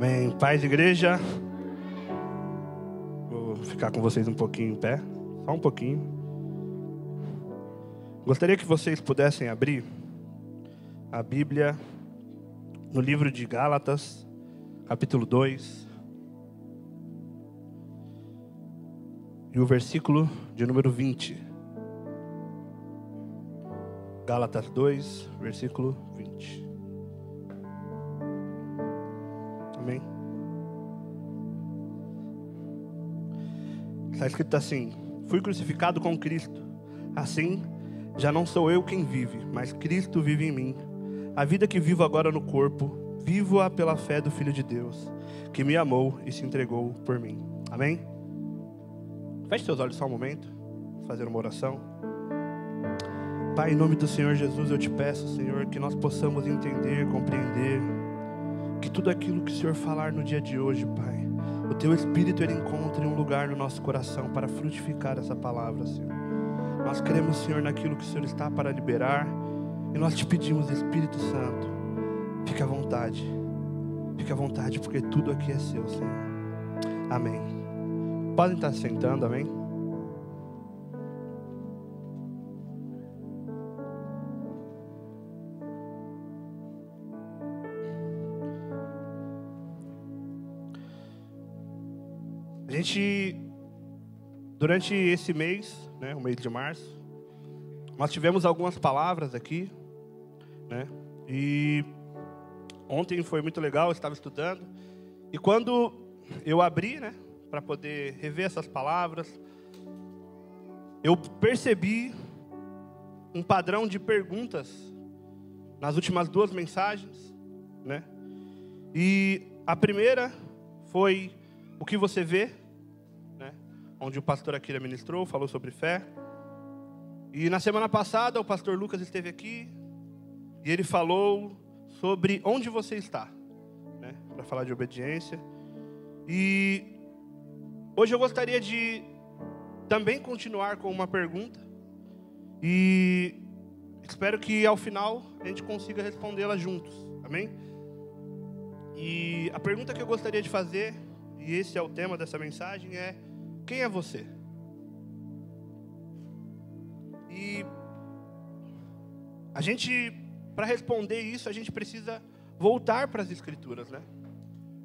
Amém. Paz, igreja. Vou ficar com vocês um pouquinho em pé. Só um pouquinho. Gostaria que vocês pudessem abrir a Bíblia no livro de Gálatas, capítulo 2. E o versículo de número 20. Gálatas 2, versículo 20. Amém? Está escrito assim: fui crucificado com Cristo. Assim, já não sou eu quem vive, mas Cristo vive em mim. A vida que vivo agora no corpo, vivo-a pela fé do Filho de Deus, que me amou e se entregou por mim. Amém? Feche seus olhos só um momento. Vamos fazer uma oração. Pai, em nome do Senhor Jesus, eu te peço, Senhor, que nós possamos entender, compreender, que tudo aquilo que o Senhor falar no dia de hoje, Pai, o Teu Espírito, Ele encontre um lugar no nosso coração para frutificar essa palavra, Senhor. Nós cremos, Senhor, naquilo que o Senhor está para liberar, e nós te pedimos, Espírito Santo, fique à vontade, porque tudo aqui é seu, Senhor. Amém. Podem estar sentando, amém? A gente, durante esse mês, né, o mês de março, nós tivemos algumas palavras aqui, né? E ontem foi muito legal, eu estava estudando, e quando eu abri, né, para poder rever essas palavras, eu percebi um padrão de perguntas nas últimas duas mensagens, né? E a primeira foi: o que você vê? Né? Onde o pastor Akira ministrou, falou sobre fé. E na semana passada o pastor Lucas esteve aqui e ele falou sobre onde você está, né? Para falar de obediência. E hoje eu gostaria de também continuar com uma pergunta, e espero que ao final a gente consiga respondê-la juntos, amém? E a pergunta que eu gostaria de fazer, e esse é o tema dessa mensagem, é: quem é você? E a gente, para responder isso, a gente precisa voltar para as Escrituras, né?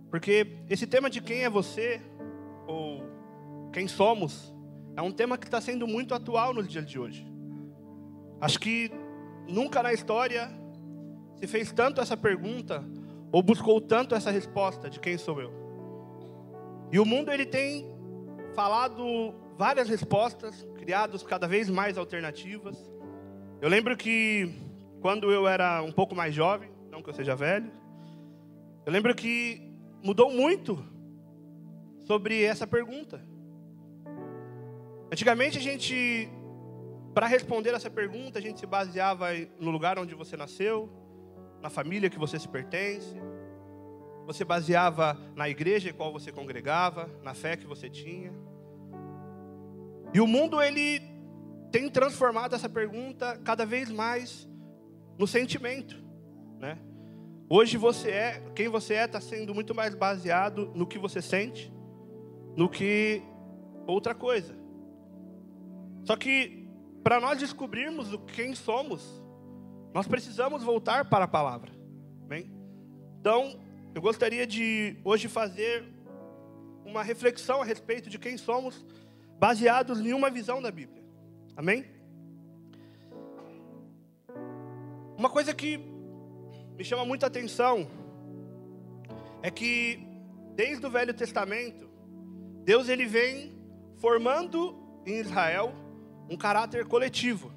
Porque esse tema de quem é você, ou quem somos, é um tema que está sendo muito atual nos dias de hoje. Acho que nunca na história se fez tanto essa pergunta, ou buscou tanto essa resposta de quem sou eu. E o mundo, ele tem falado várias respostas, criados cada vez mais alternativas. Eu lembro que quando eu era um pouco mais jovem, não que eu seja velho, eu lembro que mudou muito sobre essa pergunta. Antigamente a gente, para responder essa pergunta, a gente se baseava no lugar onde você nasceu, na família que você se pertence. Você baseava na igreja em qual você congregava, na fé que você tinha. E o mundo, ele tem transformado essa pergunta cada vez mais no sentimento, né? Hoje quem você é está sendo muito mais baseado no que você sente, no que outra coisa. Só que para nós descobrirmos quem somos, nós precisamos voltar para a palavra, bem? Então, eu gostaria de hoje fazer uma reflexão a respeito de quem somos, baseados em uma visão da Bíblia. Amém? Uma coisa que me chama muita atenção é que desde o Velho Testamento, Deus, ele vem formando em Israel um caráter coletivo.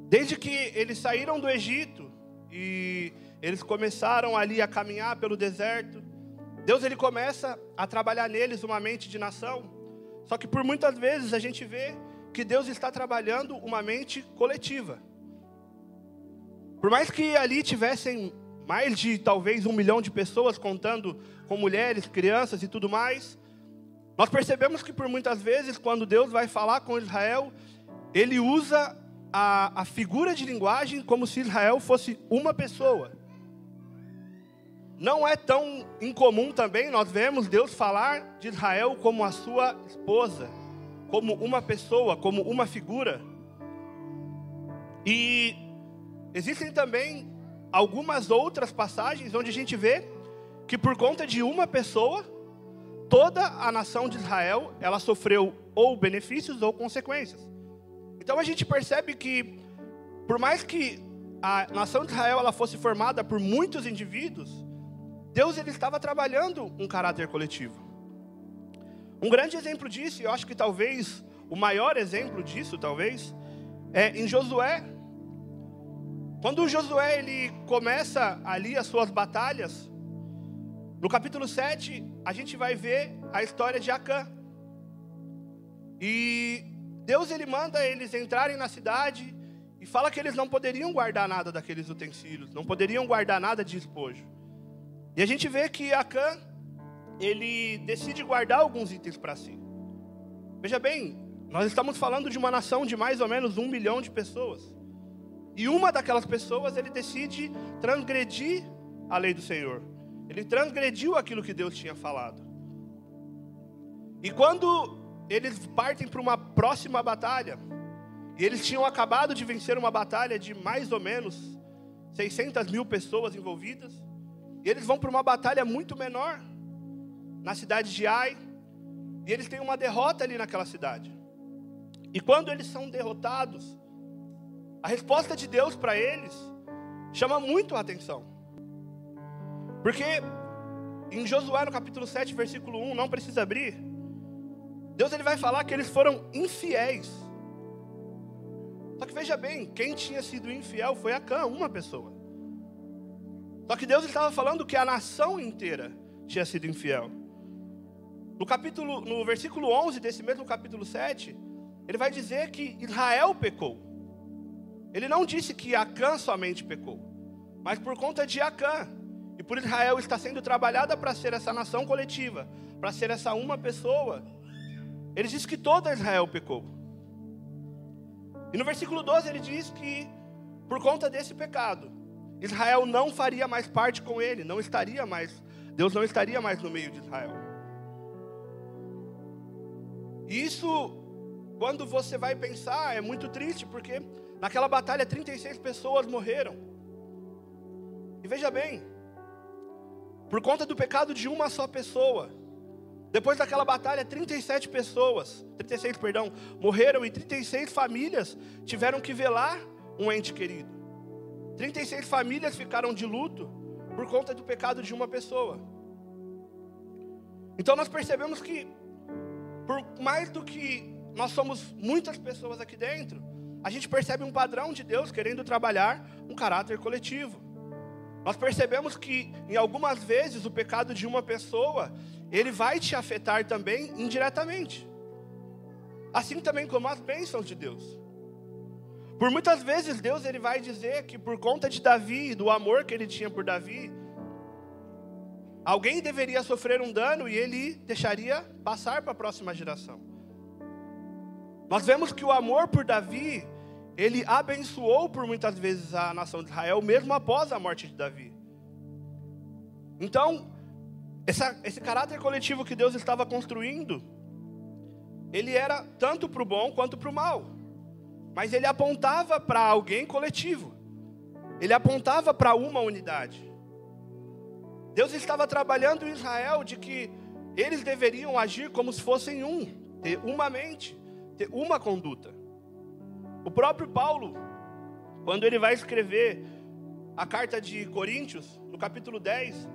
Desde que eles saíram do Egito e eles começaram ali a caminhar pelo deserto, Deus, ele começa a trabalhar neles uma mente de nação. Só que por muitas vezes a gente vê que Deus está trabalhando uma mente coletiva. Por mais que ali tivessem mais de talvez 1 milhão de pessoas, contando com mulheres, crianças e tudo mais, nós percebemos que por muitas vezes, quando Deus vai falar com Israel, Ele usa a figura de linguagem como se Israel fosse uma pessoa. Não é tão incomum também, nós vemos Deus falar de Israel como a sua esposa, como uma pessoa, como uma figura. E existem também algumas outras passagens onde a gente vê que por conta de uma pessoa, toda a nação de Israel, ela sofreu ou benefícios ou consequências. Então a gente percebe que, por mais que a nação de Israel ela fosse formada por muitos indivíduos, Deus ele estava trabalhando um caráter coletivo. Um grande exemplo disso, e eu acho que talvez o maior exemplo disso, talvez, é em Josué. Quando Josué ele começa ali as suas batalhas, no capítulo 7, a gente vai ver a história de Acã. E Deus ele manda eles entrarem na cidade e fala que eles não poderiam guardar nada daqueles utensílios, não poderiam guardar nada de despojo. E a gente vê que Acã, ele decide guardar alguns itens para si. Veja bem, nós estamos falando de uma nação de mais ou menos 1 milhão de pessoas. E uma daquelas pessoas, ele decide transgredir a lei do Senhor. Ele transgrediu aquilo que Deus tinha falado. E quando eles partem para uma próxima batalha, e eles tinham acabado de vencer uma batalha de mais ou menos 600 mil pessoas envolvidas, e eles vão para uma batalha muito menor, na cidade de Ai, e eles têm uma derrota ali naquela cidade. E quando eles são derrotados, a resposta de Deus para eles chama muito a atenção. Porque em Josué, no capítulo 7, versículo 1, não precisa abrir, Deus ele vai falar que eles foram infiéis. Só que veja bem, quem tinha sido infiel foi Acã, uma pessoa. Só que Deus estava falando que a nação inteira tinha sido infiel. No versículo 11 desse mesmo capítulo 7, ele vai dizer que Israel pecou. Ele não disse que Acã somente pecou, mas por conta de Acã, e por Israel estar sendo trabalhada para ser essa nação coletiva, para ser essa uma pessoa, ele diz que toda Israel pecou. E no versículo 12 ele diz que por conta desse pecado, Israel não faria mais parte com ele, Deus não estaria mais no meio de Israel. E isso, quando você vai pensar, é muito triste, porque naquela batalha 36 pessoas morreram. E veja bem, por conta do pecado de uma só pessoa, depois daquela batalha 36 morreram, e 36 famílias tiveram que velar um ente querido. 36 famílias ficaram de luto por conta do pecado de uma pessoa. Então nós percebemos que, por mais do que nós somos muitas pessoas aqui dentro, a gente percebe um padrão de Deus querendo trabalhar um caráter coletivo. Nós percebemos que, em algumas vezes, o pecado de uma pessoa, ele vai te afetar também indiretamente. Assim também como as bênçãos de Deus. Por muitas vezes Deus ele vai dizer que por conta de Davi, do amor que ele tinha por Davi, alguém deveria sofrer um dano e ele deixaria passar para a próxima geração. Nós vemos que o amor por Davi, ele abençoou por muitas vezes a nação de Israel, mesmo após a morte de Davi. Então, esse caráter coletivo que Deus estava construindo, ele era tanto para o bom quanto para o mal. Mas ele apontava para alguém coletivo. Ele apontava para uma unidade. Deus estava trabalhando em Israel de que eles deveriam agir como se fossem um, ter uma mente, ter uma conduta. O próprio Paulo, quando ele vai escrever a carta de Coríntios, no capítulo 10,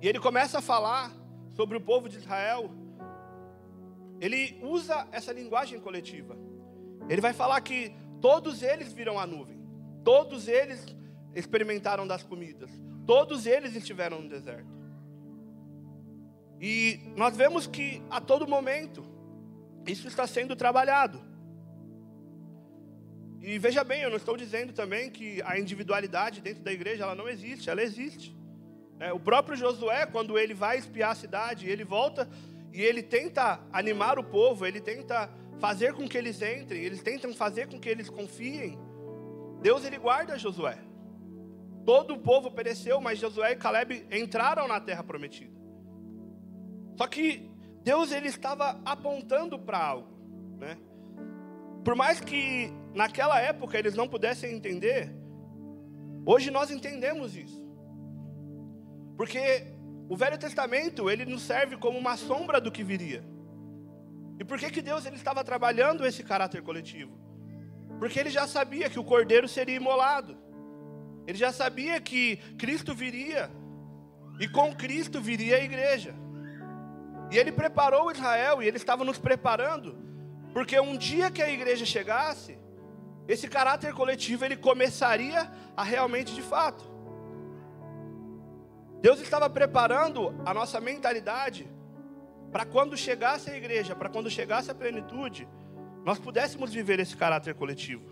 e ele começa a falar sobre o povo de Israel, ele usa essa linguagem coletiva. Ele vai falar que todos eles viram a nuvem, todos eles experimentaram das comidas, todos eles estiveram no deserto. E nós vemos que a todo momento isso está sendo trabalhado. E veja bem, eu não estou dizendo também que a individualidade dentro da igreja ela não existe, ela existe. O próprio Josué, quando ele vai espiar a cidade, ele volta e ele tenta animar o povo, ele tenta fazer com que eles entrem, eles tentam fazer com que eles confiem. Deus ele guarda Josué. Todo o povo pereceu, mas Josué e Caleb entraram na terra prometida. Só que Deus, ele estava apontando para algo, né? Por mais que naquela época eles não pudessem entender, hoje nós entendemos isso. Porque o Velho Testamento, ele nos serve como uma sombra do que viria. E por que Deus, ele estava trabalhando esse caráter coletivo? Porque ele já sabia que o cordeiro seria imolado. Ele já sabia que Cristo viria. E com Cristo viria a igreja. E ele preparou Israel, e ele estava nos preparando, porque um dia que a igreja chegasse, esse caráter coletivo, ele começaria a realmente de fato. Deus estava preparando a nossa mentalidade para quando chegasse a igreja, para quando chegasse a plenitude, nós pudéssemos viver esse caráter coletivo.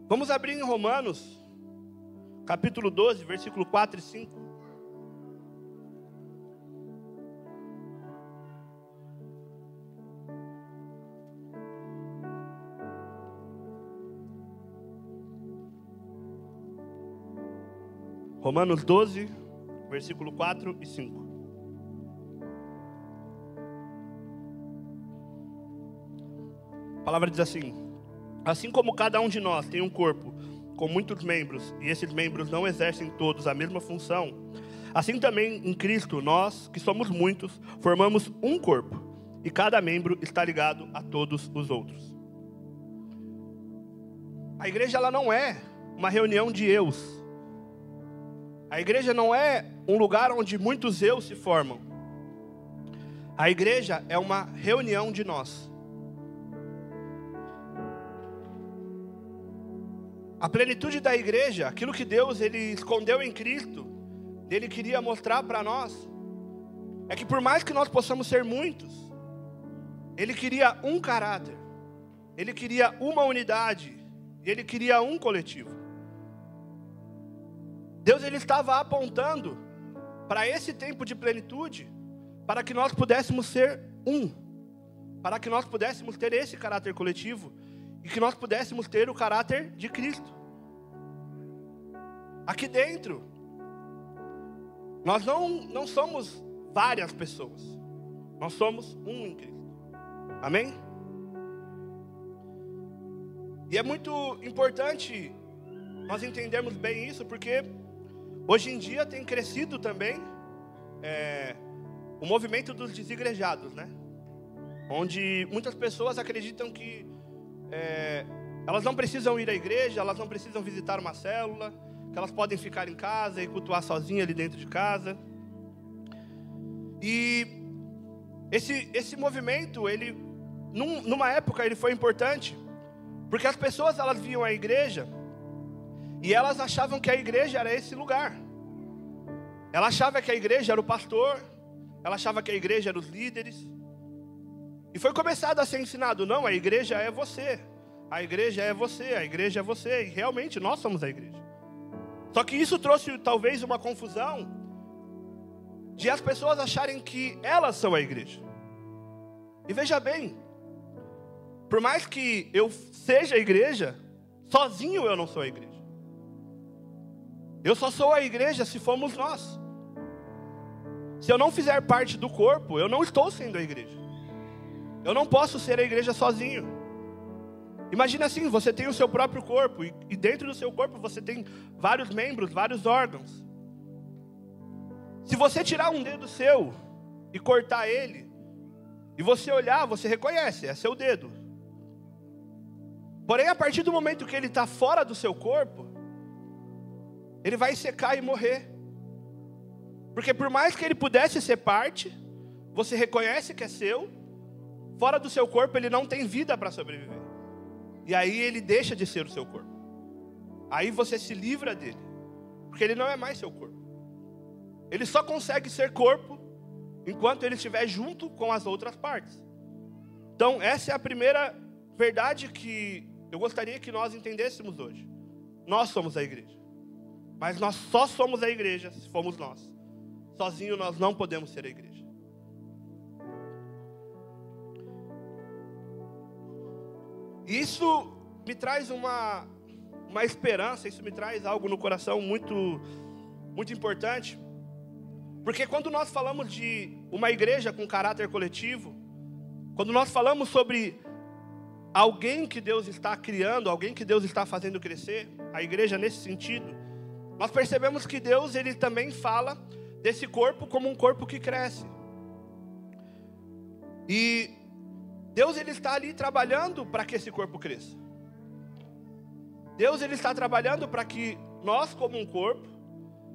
Vamos abrir em Romanos, capítulo 12, versículo 4 e 5. Romanos 12, versículo 4 e 5. A palavra diz assim: assim como cada um de nós tem um corpo com muitos membros, e esses membros não exercem todos a mesma função, assim também em Cristo, nós, que somos muitos, formamos um corpo, e cada membro está ligado a todos os outros. A igreja, ela não é uma reunião de eus. A igreja não é um lugar onde muitos eus se formam. A igreja é uma reunião de nós. A plenitude da igreja, aquilo que Deus, ele escondeu em Cristo, Ele queria mostrar para nós, é que por mais que nós possamos ser muitos, Ele queria um caráter, Ele queria uma unidade, Ele queria um coletivo. Deus, ele estava apontando para esse tempo de plenitude, para que nós pudéssemos ser um, para que nós pudéssemos ter esse caráter coletivo, e que nós pudéssemos ter o caráter de Cristo. Aqui dentro, nós não somos várias pessoas, nós somos um em Cristo. Amém? E é muito importante nós entendermos bem isso, porque hoje em dia tem crescido também o movimento dos desigrejados, né? Onde muitas pessoas acreditam que elas não precisam ir à igreja, elas não precisam visitar uma célula, que elas podem ficar em casa e cultuar sozinha ali dentro de casa. E esse movimento, ele, numa época, ele foi importante, porque as pessoas, elas viam a igreja e elas achavam que a igreja era esse lugar. Ela achava que a igreja era o pastor, ela achava que a igreja era os líderes. E foi começado a ser ensinado: não, a igreja é você, a igreja é você, a igreja é você. E realmente nós somos a igreja. Só que isso trouxe talvez uma confusão de as pessoas acharem que elas são a igreja. E veja bem, por mais que eu seja a igreja, sozinho eu não sou a igreja. Eu só sou a igreja se formos nós. Se eu não fizer parte do corpo, eu não estou sendo a igreja. Eu não posso ser a igreja sozinho. Imagina assim, você tem o seu próprio corpo, e dentro do seu corpo você tem vários membros, vários órgãos. Se você tirar um dedo seu e cortar ele, e você olhar, você reconhece, é seu dedo. Porém, a partir do momento que ele está fora do seu corpo, ele vai secar e morrer. Porque por mais que ele pudesse ser parte, você reconhece que é seu, fora do seu corpo ele não tem vida para sobreviver. E aí ele deixa de ser o seu corpo. Aí você se livra dele, porque ele não é mais seu corpo. Ele só consegue ser corpo enquanto ele estiver junto com as outras partes. Então essa é a primeira verdade que eu gostaria que nós entendêssemos hoje. Nós somos a igreja. Mas nós só somos a igreja se formos nós. Sozinho nós não podemos ser a igreja. Isso me traz uma uma esperança, isso me traz algo no coração muito, muito importante. Porque quando nós falamos de uma igreja com caráter coletivo, quando nós falamos sobre alguém que Deus está criando, alguém que Deus está fazendo crescer, a igreja nesse sentido, nós percebemos que Deus, ele também fala desse corpo como um corpo que cresce. E Deus, ele está ali trabalhando para que esse corpo cresça. Deus, ele está trabalhando para que nós, como um corpo,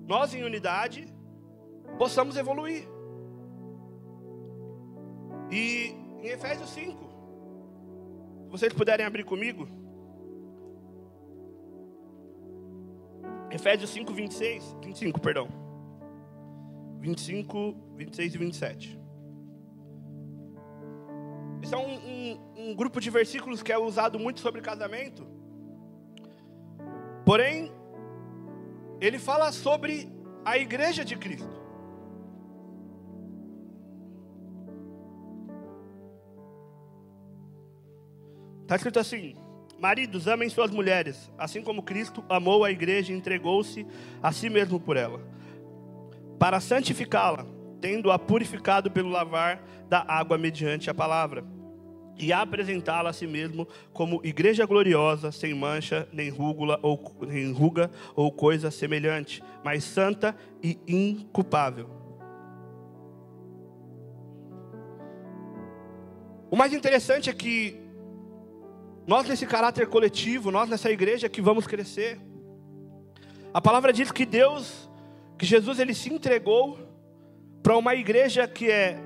nós em unidade, possamos evoluir. E em Efésios 5, se vocês puderem abrir comigo, Efésios 5, 25, 25, 26 e 27. Esse é um grupo de versículos que é usado muito sobre casamento. Porém, ele fala sobre a igreja de Cristo. Está escrito assim: maridos, amem suas mulheres, assim como Cristo amou a igreja e entregou-se a si mesmo por ela, para santificá-la, tendo-a purificado pelo lavar da água mediante a palavra, e apresentá-la a si mesmo como igreja gloriosa, sem mancha, nem ruga ou coisa semelhante, mas santa e inculpável. O mais interessante é que nós nesse caráter coletivo, nós nessa igreja que vamos crescer, a palavra diz que Deus, que Jesus, ele se entregou para uma igreja que é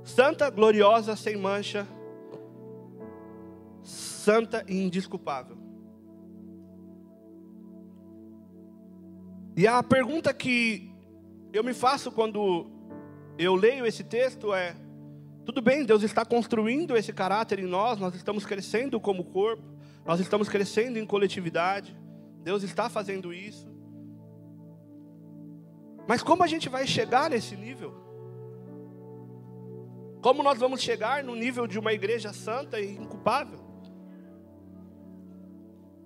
santa, gloriosa, sem mancha, santa e indesculpável. E a pergunta que eu me faço quando eu leio esse texto é: tudo bem, Deus está construindo esse caráter em nós, nós estamos crescendo como corpo, nós estamos crescendo em coletividade, Deus está fazendo isso. Mas como a gente vai chegar nesse nível? Como nós vamos chegar no nível de uma igreja santa e inculpável?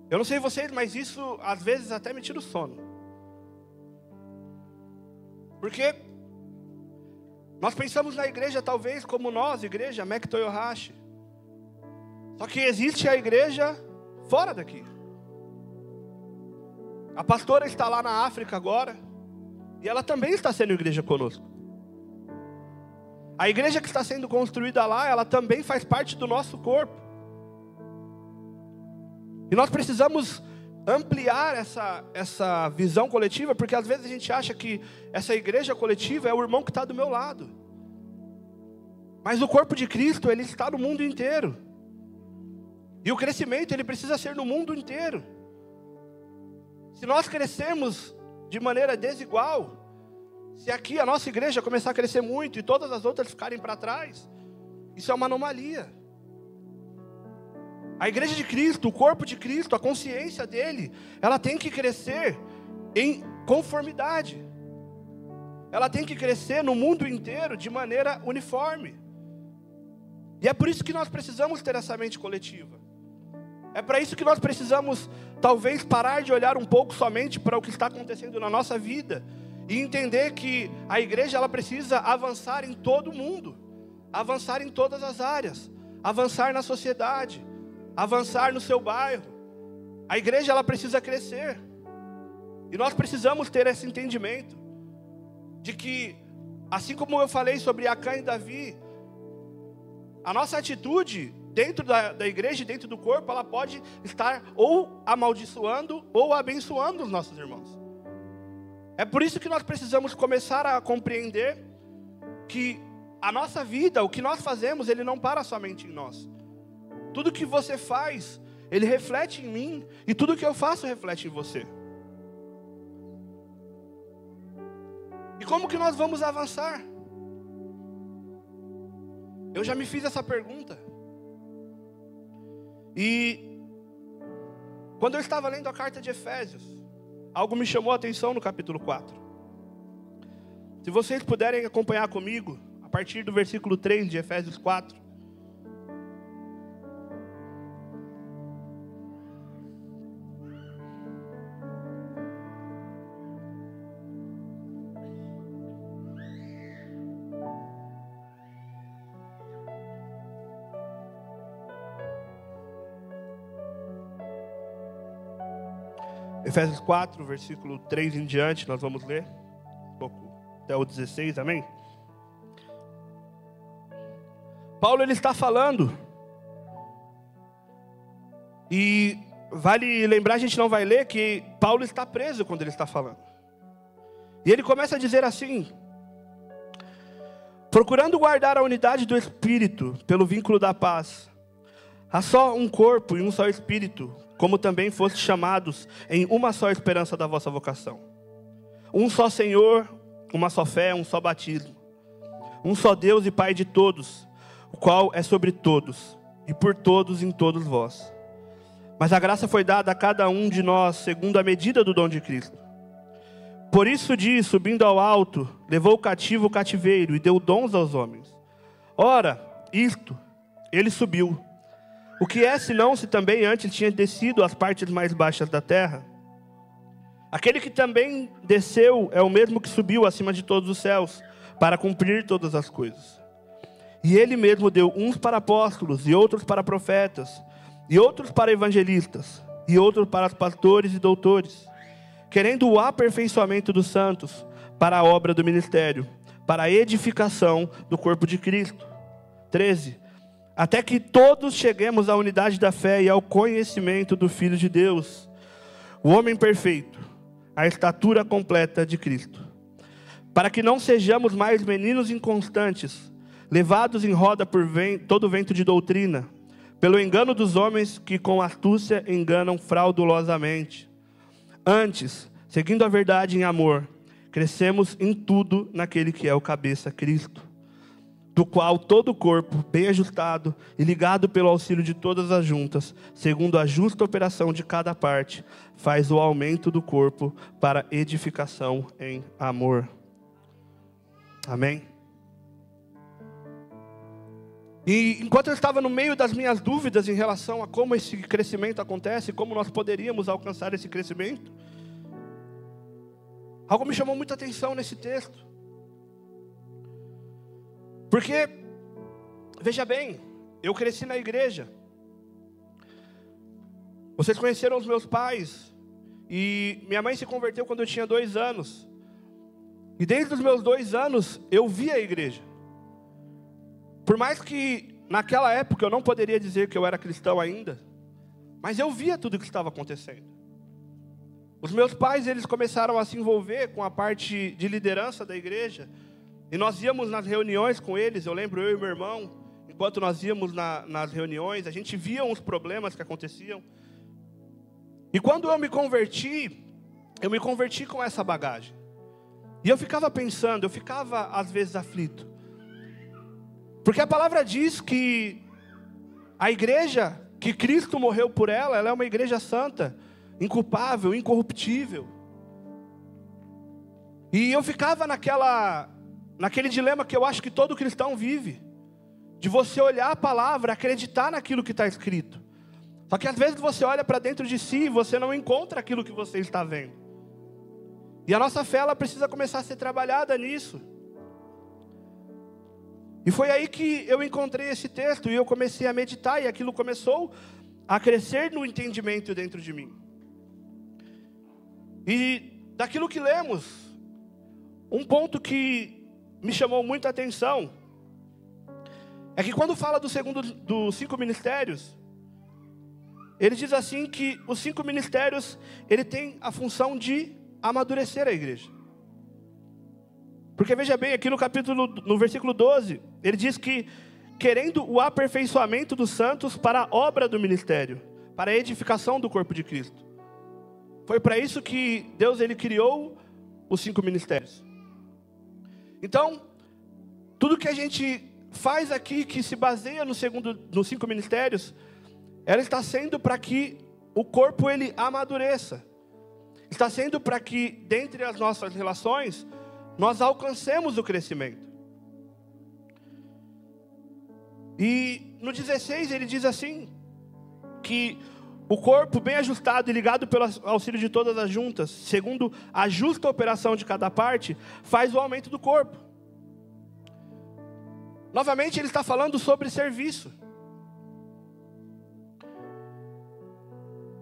Eu não sei vocês, mas isso às vezes até me tira o sono. Porque nós pensamos na igreja talvez como nós, igreja Mek Toyohashi. Só que existe a igreja fora daqui. A pastora está lá na África agora, e ela também está sendo igreja conosco. A igreja que está sendo construída lá, ela também faz parte do nosso corpo. E nós precisamos ampliar essa visão coletiva, porque às vezes a gente acha que essa igreja coletiva é o irmão que está do meu lado. Mas o corpo de Cristo, ele está no mundo inteiro. E o crescimento, ele precisa ser no mundo inteiro. Se nós crescermos de maneira desigual, se aqui a nossa igreja começar a crescer muito e todas as outras ficarem para trás, isso é uma anomalia. A igreja de Cristo, o corpo de Cristo, a consciência dele, ela tem que crescer em conformidade. Ela tem que crescer no mundo inteiro de maneira uniforme. E é por isso que nós precisamos ter essa mente coletiva. É para isso que nós precisamos, talvez, parar de olhar um pouco somente para o que está acontecendo na nossa vida e entender que a igreja, ela precisa avançar em todo o mundo, avançar em todas as áreas, avançar na sociedade, avançar no seu bairro. A igreja, ela precisa crescer. E nós precisamos ter esse entendimento de que, assim como eu falei sobre Acã e Davi, a nossa atitude dentro da igreja, dentro do corpo, ela pode estar ou amaldiçoando ou abençoando os nossos irmãos. É por isso que nós precisamos começar a compreender que a nossa vida, o que nós fazemos, ele não para somente em nós. Tudo que você faz, ele reflete em mim, e tudo que eu faço reflete em você. E como que nós vamos avançar? Eu já me fiz essa pergunta. E quando eu estava lendo a carta de Efésios, algo me chamou a atenção no capítulo 4. Se vocês puderem acompanhar comigo, a partir do versículo 3 de Efésios 4. Efésios 4, versículo 3 em diante, nós vamos ler um pouco até o 16, amém? Paulo, ele está falando, e vale lembrar, a gente não vai ler, que Paulo está preso quando ele está falando. E ele começa a dizer assim: procurando guardar a unidade do Espírito pelo vínculo da paz. Há só um corpo e um só Espírito, como também fostes chamados em uma só esperança da vossa vocação. Um só Senhor, uma só fé, um só batismo. Um só Deus e Pai de todos, o qual é sobre todos, e por todos em todos vós. Mas a graça foi dada a cada um de nós, segundo a medida do dom de Cristo. Por isso diz, subindo ao alto, levou cativo o cativeiro e deu dons aos homens. Ora, isto, ele subiu. O que é, senão, se também antes tinha descido às partes mais baixas da terra? Aquele que também desceu é o mesmo que subiu acima de todos os céus, para cumprir todas as coisas. E ele mesmo deu uns para apóstolos, e outros para profetas, e outros para evangelistas, e outros para pastores e doutores, querendo o aperfeiçoamento dos santos, para a obra do ministério, para a edificação do corpo de Cristo. 13. Até que todos cheguemos à unidade da fé e ao conhecimento do Filho de Deus, o homem perfeito, a estatura completa de Cristo. Para que não sejamos mais meninos inconstantes, levados em roda por todo vento de doutrina, pelo engano dos homens que com astúcia enganam fraudulosamente. Antes, seguindo a verdade em amor, crescemos em tudo naquele que é o cabeça, Cristo, do qual todo o corpo, bem ajustado e ligado pelo auxílio de todas as juntas, segundo a justa operação de cada parte, faz o aumento do corpo para edificação em amor. Amém? E enquanto eu estava no meio das minhas dúvidas em relação a como esse crescimento acontece, como nós poderíamos alcançar esse crescimento, algo me chamou muita atenção nesse texto. Porque, veja bem, eu cresci na igreja. Vocês conheceram os meus pais, e minha mãe se converteu quando eu tinha 2 anos. E desde os meus 2 anos, eu via a igreja. Por mais que naquela época eu não poderia dizer que eu era cristão ainda, mas eu via tudo o que estava acontecendo. Os meus pais, eles começaram a se envolver com a parte de liderança da igreja, e nós íamos nas reuniões com eles. Eu lembro, eu e meu irmão, enquanto nós íamos nas reuniões, a gente via uns problemas que aconteciam. E quando eu me converti com essa bagagem. E eu ficava pensando, eu ficava às vezes aflito. Porque a palavra diz que a igreja, que Cristo morreu por ela, ela é uma igreja santa, inculpável, incorruptível. E eu ficava naquele dilema que eu acho que todo cristão vive, de você olhar a palavra, acreditar naquilo que está escrito. Só que às vezes você olha para dentro de si e você não encontra aquilo que você está vendo. E a nossa fé, ela precisa começar a ser trabalhada nisso. E foi aí que eu encontrei esse texto, e eu comecei a meditar, e aquilo começou a crescer no entendimento dentro de mim. E daquilo que lemos, um ponto que me chamou muita atenção é que quando fala dos 5 ministérios, ele diz assim que os 5 ministérios, ele tem a função de amadurecer a igreja. Porque veja bem, aqui no versículo 12, ele diz que querendo o aperfeiçoamento dos santos para a obra do ministério, para a edificação do corpo de Cristo. Foi para isso que Deus, ele criou os 5 ministérios. Então, tudo que a gente faz aqui, que se baseia nos 5 ministérios, ela está sendo para que o corpo, ele amadureça. Está sendo para que, dentre as nossas relações, nós alcancemos o crescimento. E no 16 ele diz assim, que o corpo bem ajustado e ligado pelo auxílio de todas as juntas, segundo a justa operação de cada parte, faz o aumento do corpo. Novamente ele está falando sobre serviço.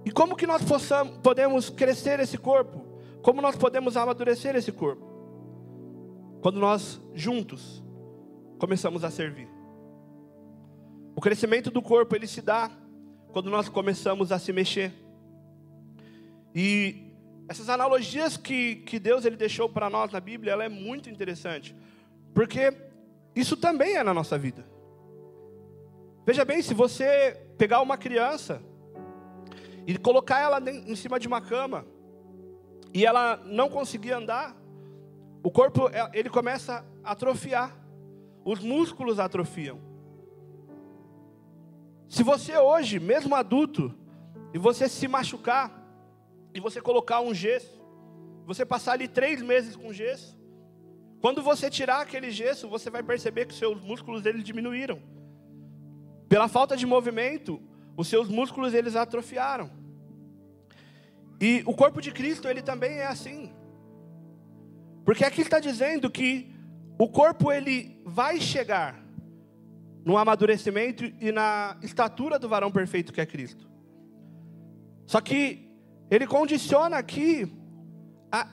E como que nós podemos crescer esse corpo? Como nós podemos amadurecer esse corpo? Quando nós juntos começamos a servir. O crescimento do corpo, ele se dá quando nós começamos a se mexer. E essas analogias que Deus ele deixou para nós na Bíblia, ela é muito interessante. Porque isso também é na nossa vida. Veja bem, se você pegar uma criança e colocar ela em cima de uma cama, e ela não conseguir andar, o corpo ele começa a atrofiar. Os músculos atrofiam. Se você hoje, mesmo adulto, e você se machucar, e você colocar um gesso, você passar ali 3 meses com gesso, quando você tirar aquele gesso, você vai perceber que os seus músculos eles diminuíram. Pela falta de movimento, os seus músculos eles atrofiaram. E o corpo de Cristo, ele também é assim. Porque aqui está dizendo que o corpo ele vai chegar no amadurecimento e na estatura do varão perfeito que é Cristo. Só que ele condiciona aqui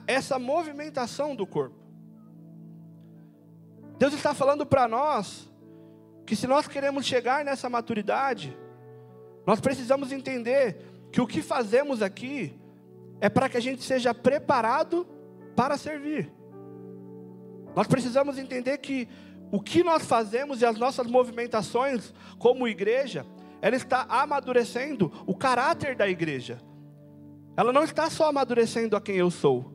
essa movimentação do corpo. Deus está falando para nós que se nós queremos chegar nessa maturidade, nós precisamos entender que o que fazemos aqui é para que a gente seja preparado para servir. Nós precisamos entender que o que nós fazemos e as nossas movimentações como igreja, ela está amadurecendo o caráter da igreja. Ela não está só amadurecendo a quem eu sou,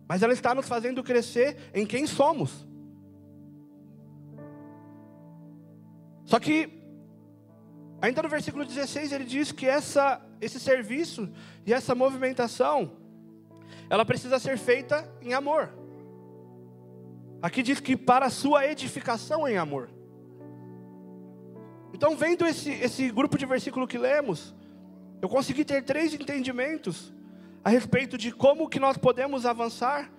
mas ela está nos fazendo crescer em quem somos. Só que, ainda no versículo 16, ele diz que esse serviço e essa movimentação, ela precisa ser feita em amor. Aqui diz que para a sua edificação em amor. Então, vendo esse grupo de versículo que lemos, eu consegui ter 3 entendimentos a respeito de como que nós podemos avançar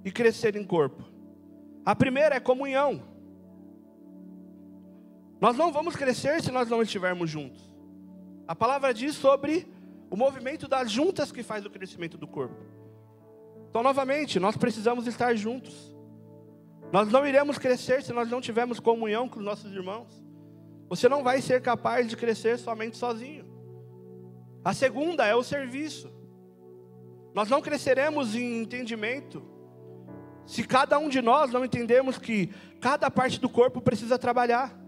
e crescer em corpo. A primeira é comunhão. Nós não vamos crescer se nós não estivermos juntos. A palavra diz sobre o movimento das juntas que faz o crescimento do corpo. Então, novamente, nós precisamos estar juntos. Nós não iremos crescer se nós não tivermos comunhão com os nossos irmãos. Você não vai ser capaz de crescer somente sozinho. A segunda é o serviço. Nós não cresceremos em entendimento se cada um de nós não entendermos que cada parte do corpo precisa trabalhar.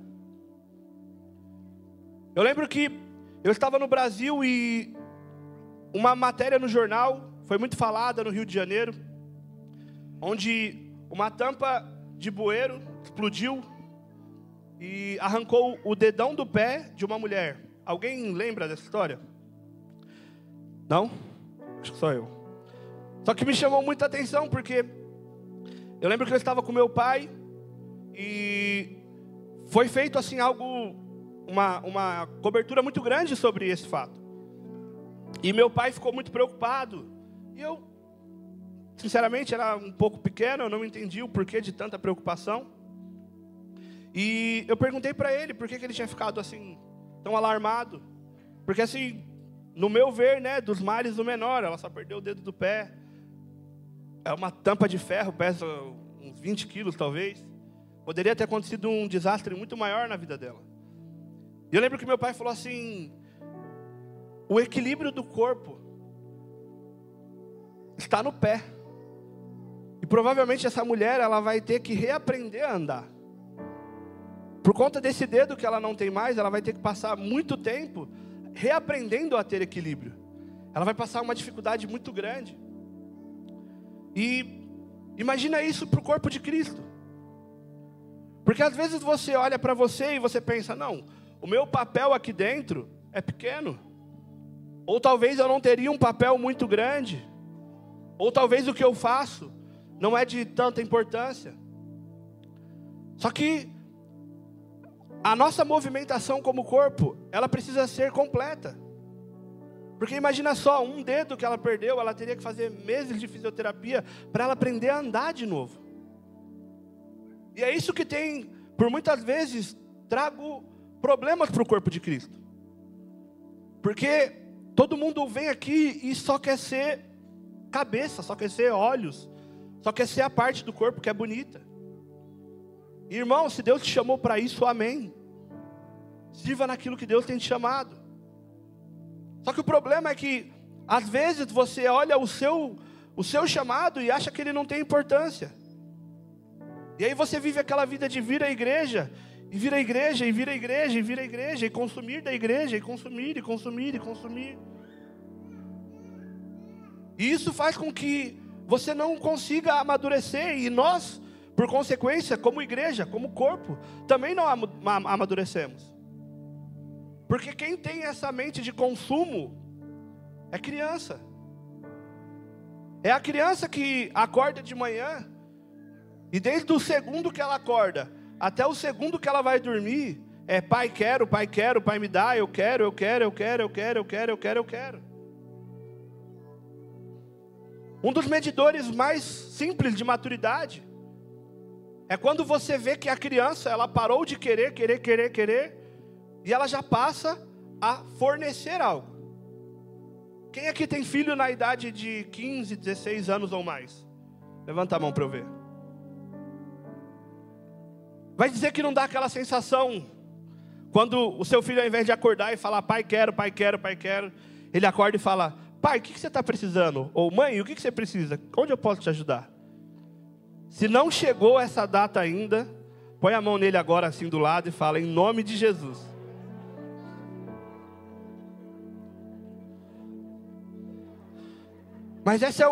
Eu lembro que eu estava no Brasil e uma matéria no jornal foi muito falada no Rio de Janeiro, onde uma tampa de bueiro explodiu e arrancou o dedão do pé de uma mulher. Alguém lembra dessa história? Não? Acho que só eu. Só que me chamou muita atenção porque eu lembro que eu estava com meu pai e foi feito assim algo, uma cobertura muito grande sobre esse fato. E meu pai ficou muito preocupado. E eu, sinceramente, era um pouco pequeno, eu não entendi o porquê de tanta preocupação. E eu perguntei para ele por que ele tinha ficado assim, tão alarmado. Porque assim, no meu ver, né, dos males o menor, ela só perdeu o dedo do pé. É uma tampa de ferro, pesa uns 20 quilos talvez. Poderia ter acontecido um desastre muito maior na vida dela. E eu lembro que meu pai falou assim, o equilíbrio do corpo está no pé. E provavelmente essa mulher, ela vai ter que reaprender a andar. Por conta desse dedo que ela não tem mais, ela vai ter que passar muito tempo reaprendendo a ter equilíbrio. Ela vai passar uma dificuldade muito grande. E imagina isso para o corpo de Cristo. Porque às vezes você olha para você e você pensa, não, o meu papel aqui dentro é pequeno. Ou talvez eu não teria um papel muito grande. Ou talvez o que eu faço não é de tanta importância. Só que a nossa movimentação como corpo, ela precisa ser completa. Porque imagina só, um dedo que ela perdeu, ela teria que fazer meses de fisioterapia para ela aprender a andar de novo. E é isso que tem, por muitas vezes, trago problemas para o corpo de Cristo. Porque Todo mundo vem aqui e só quer ser cabeça, só quer ser olhos, só quer ser a parte do corpo que é bonita. Irmão, se Deus te chamou para isso, amém. Sirva naquilo que Deus tem te chamado. Só que o problema é que, às vezes, você olha o seu chamado e acha que ele não tem importância. E aí você vive aquela vida de vir à igreja, e vir à igreja, e vir à igreja, e vir à igreja, e consumir da igreja, e consumir, e consumir, e consumir. E isso faz com que você não consiga amadurecer, e nós, por consequência, como igreja, como corpo, também não amadurecemos. Porque quem tem essa mente de consumo é criança. É a criança que acorda de manhã, e desde o segundo que ela acorda até o segundo que ela vai dormir, é pai quero, pai me dá, eu quero. Um dos medidores mais simples de maturidade é quando você vê que a criança, ela parou de querer, e ela já passa a fornecer algo. Quem aqui tem filho na idade de 15, 16 anos ou mais? Levanta a mão para eu ver. Vai dizer que não dá aquela sensação, quando o seu filho, ao invés de acordar e falar, pai quero, ele acorda e fala, pai, o que você está precisando? Ou mãe, o que você precisa? Onde eu posso te ajudar? Se não chegou essa data ainda, põe a mão nele agora assim do lado e fala, em nome de Jesus. Mas esse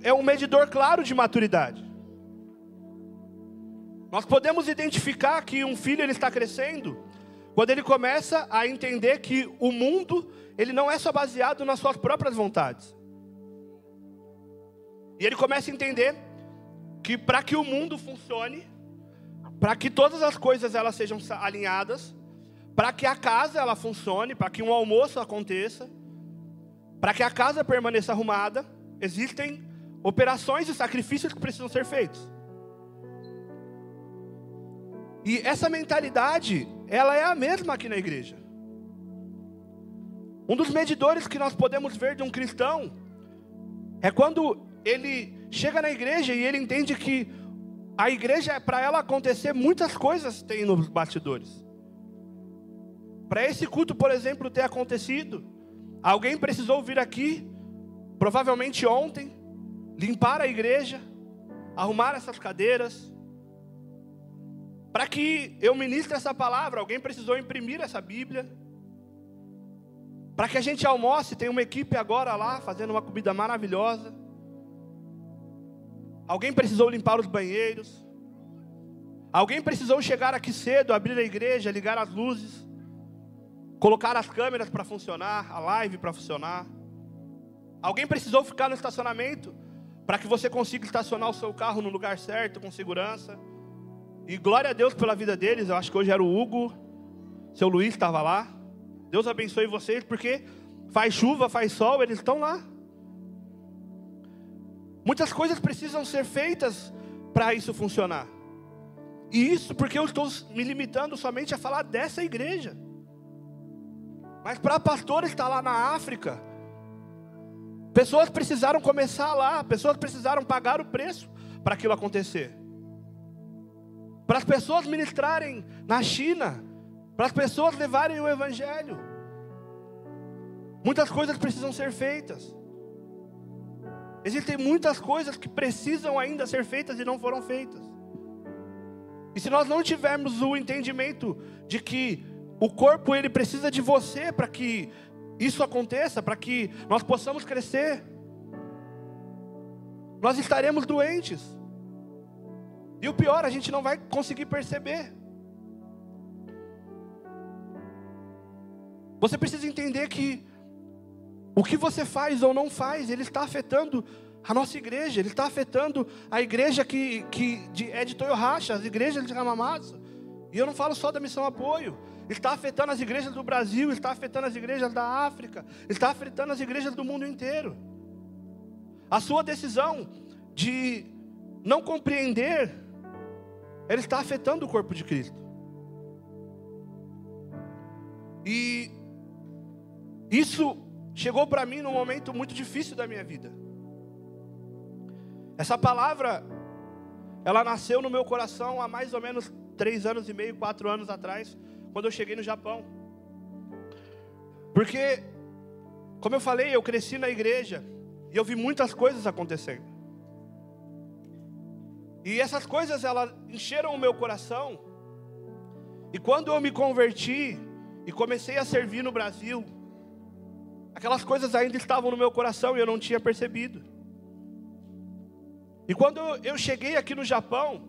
é um medidor claro de maturidade. Nós podemos identificar que um filho ele está crescendo quando ele começa a entender que o mundo ele não é só baseado nas suas próprias vontades. E ele começa a entender que para que o mundo funcione, para que todas as coisas elas sejam alinhadas, para que a casa ela funcione, para que um almoço aconteça, para que a casa permaneça arrumada, existem operações e sacrifícios que precisam ser feitos. E essa mentalidade, ela é a mesma aqui na igreja. Um dos medidores que nós podemos ver de um cristão é quando ele chega na igreja e ele entende que a igreja, para ela acontecer, muitas coisas tem nos bastidores. Para esse culto, por exemplo, ter acontecido, alguém precisou vir aqui, provavelmente ontem, limpar a igreja, arrumar essas cadeiras. Para que eu ministre essa palavra, alguém precisou imprimir essa Bíblia. Para que a gente almoce, tem uma equipe agora lá, fazendo uma comida maravilhosa. Alguém precisou limpar os banheiros. Alguém precisou chegar aqui cedo, abrir a igreja, ligar as luzes, colocar as câmeras para funcionar, a live para funcionar. Alguém precisou ficar no estacionamento, para que você consiga estacionar o seu carro no lugar certo, com segurança. E glória a Deus pela vida deles. Eu acho que hoje era o Hugo, seu Luiz estava lá. Deus abençoe vocês, porque faz chuva, faz sol, eles estão lá. Muitas coisas precisam ser feitas para isso funcionar. E isso porque eu estou me limitando somente a falar dessa igreja. Mas para pastores estar lá na África, pessoas precisaram começar lá, pessoas precisaram pagar o preço para aquilo acontecer. Para as pessoas ministrarem na China, para as pessoas levarem o Evangelho, muitas coisas precisam ser feitas. Existem muitas coisas que precisam ainda ser feitas e não foram feitas. E se nós não tivermos o entendimento de que o corpo ele precisa de você para que isso aconteça, para que nós possamos crescer, nós estaremos doentes. E o pior, a gente não vai conseguir perceber. Você precisa entender que o que você faz ou não faz, ele está afetando a nossa igreja, ele está afetando a igreja é de Toyohashi, as igrejas de Hamamatsu. E eu não falo só da Missão Apoio. Está afetando as igrejas do Brasil, está afetando as igrejas da África, está afetando as igrejas do mundo inteiro. A sua decisão de não compreender, ela está afetando o corpo de Cristo. E isso chegou para mim num momento muito difícil da minha vida. Essa palavra, ela nasceu no meu coração há mais ou menos 3 anos e meio, 4 anos atrás, quando eu cheguei no Japão. Porque, como eu falei, eu cresci na igreja e eu vi muitas coisas acontecendo. E essas coisas, elas encheram o meu coração. E quando eu me converti e comecei a servir no Brasil, aquelas coisas ainda estavam no meu coração e eu não tinha percebido. E quando eu cheguei aqui no Japão,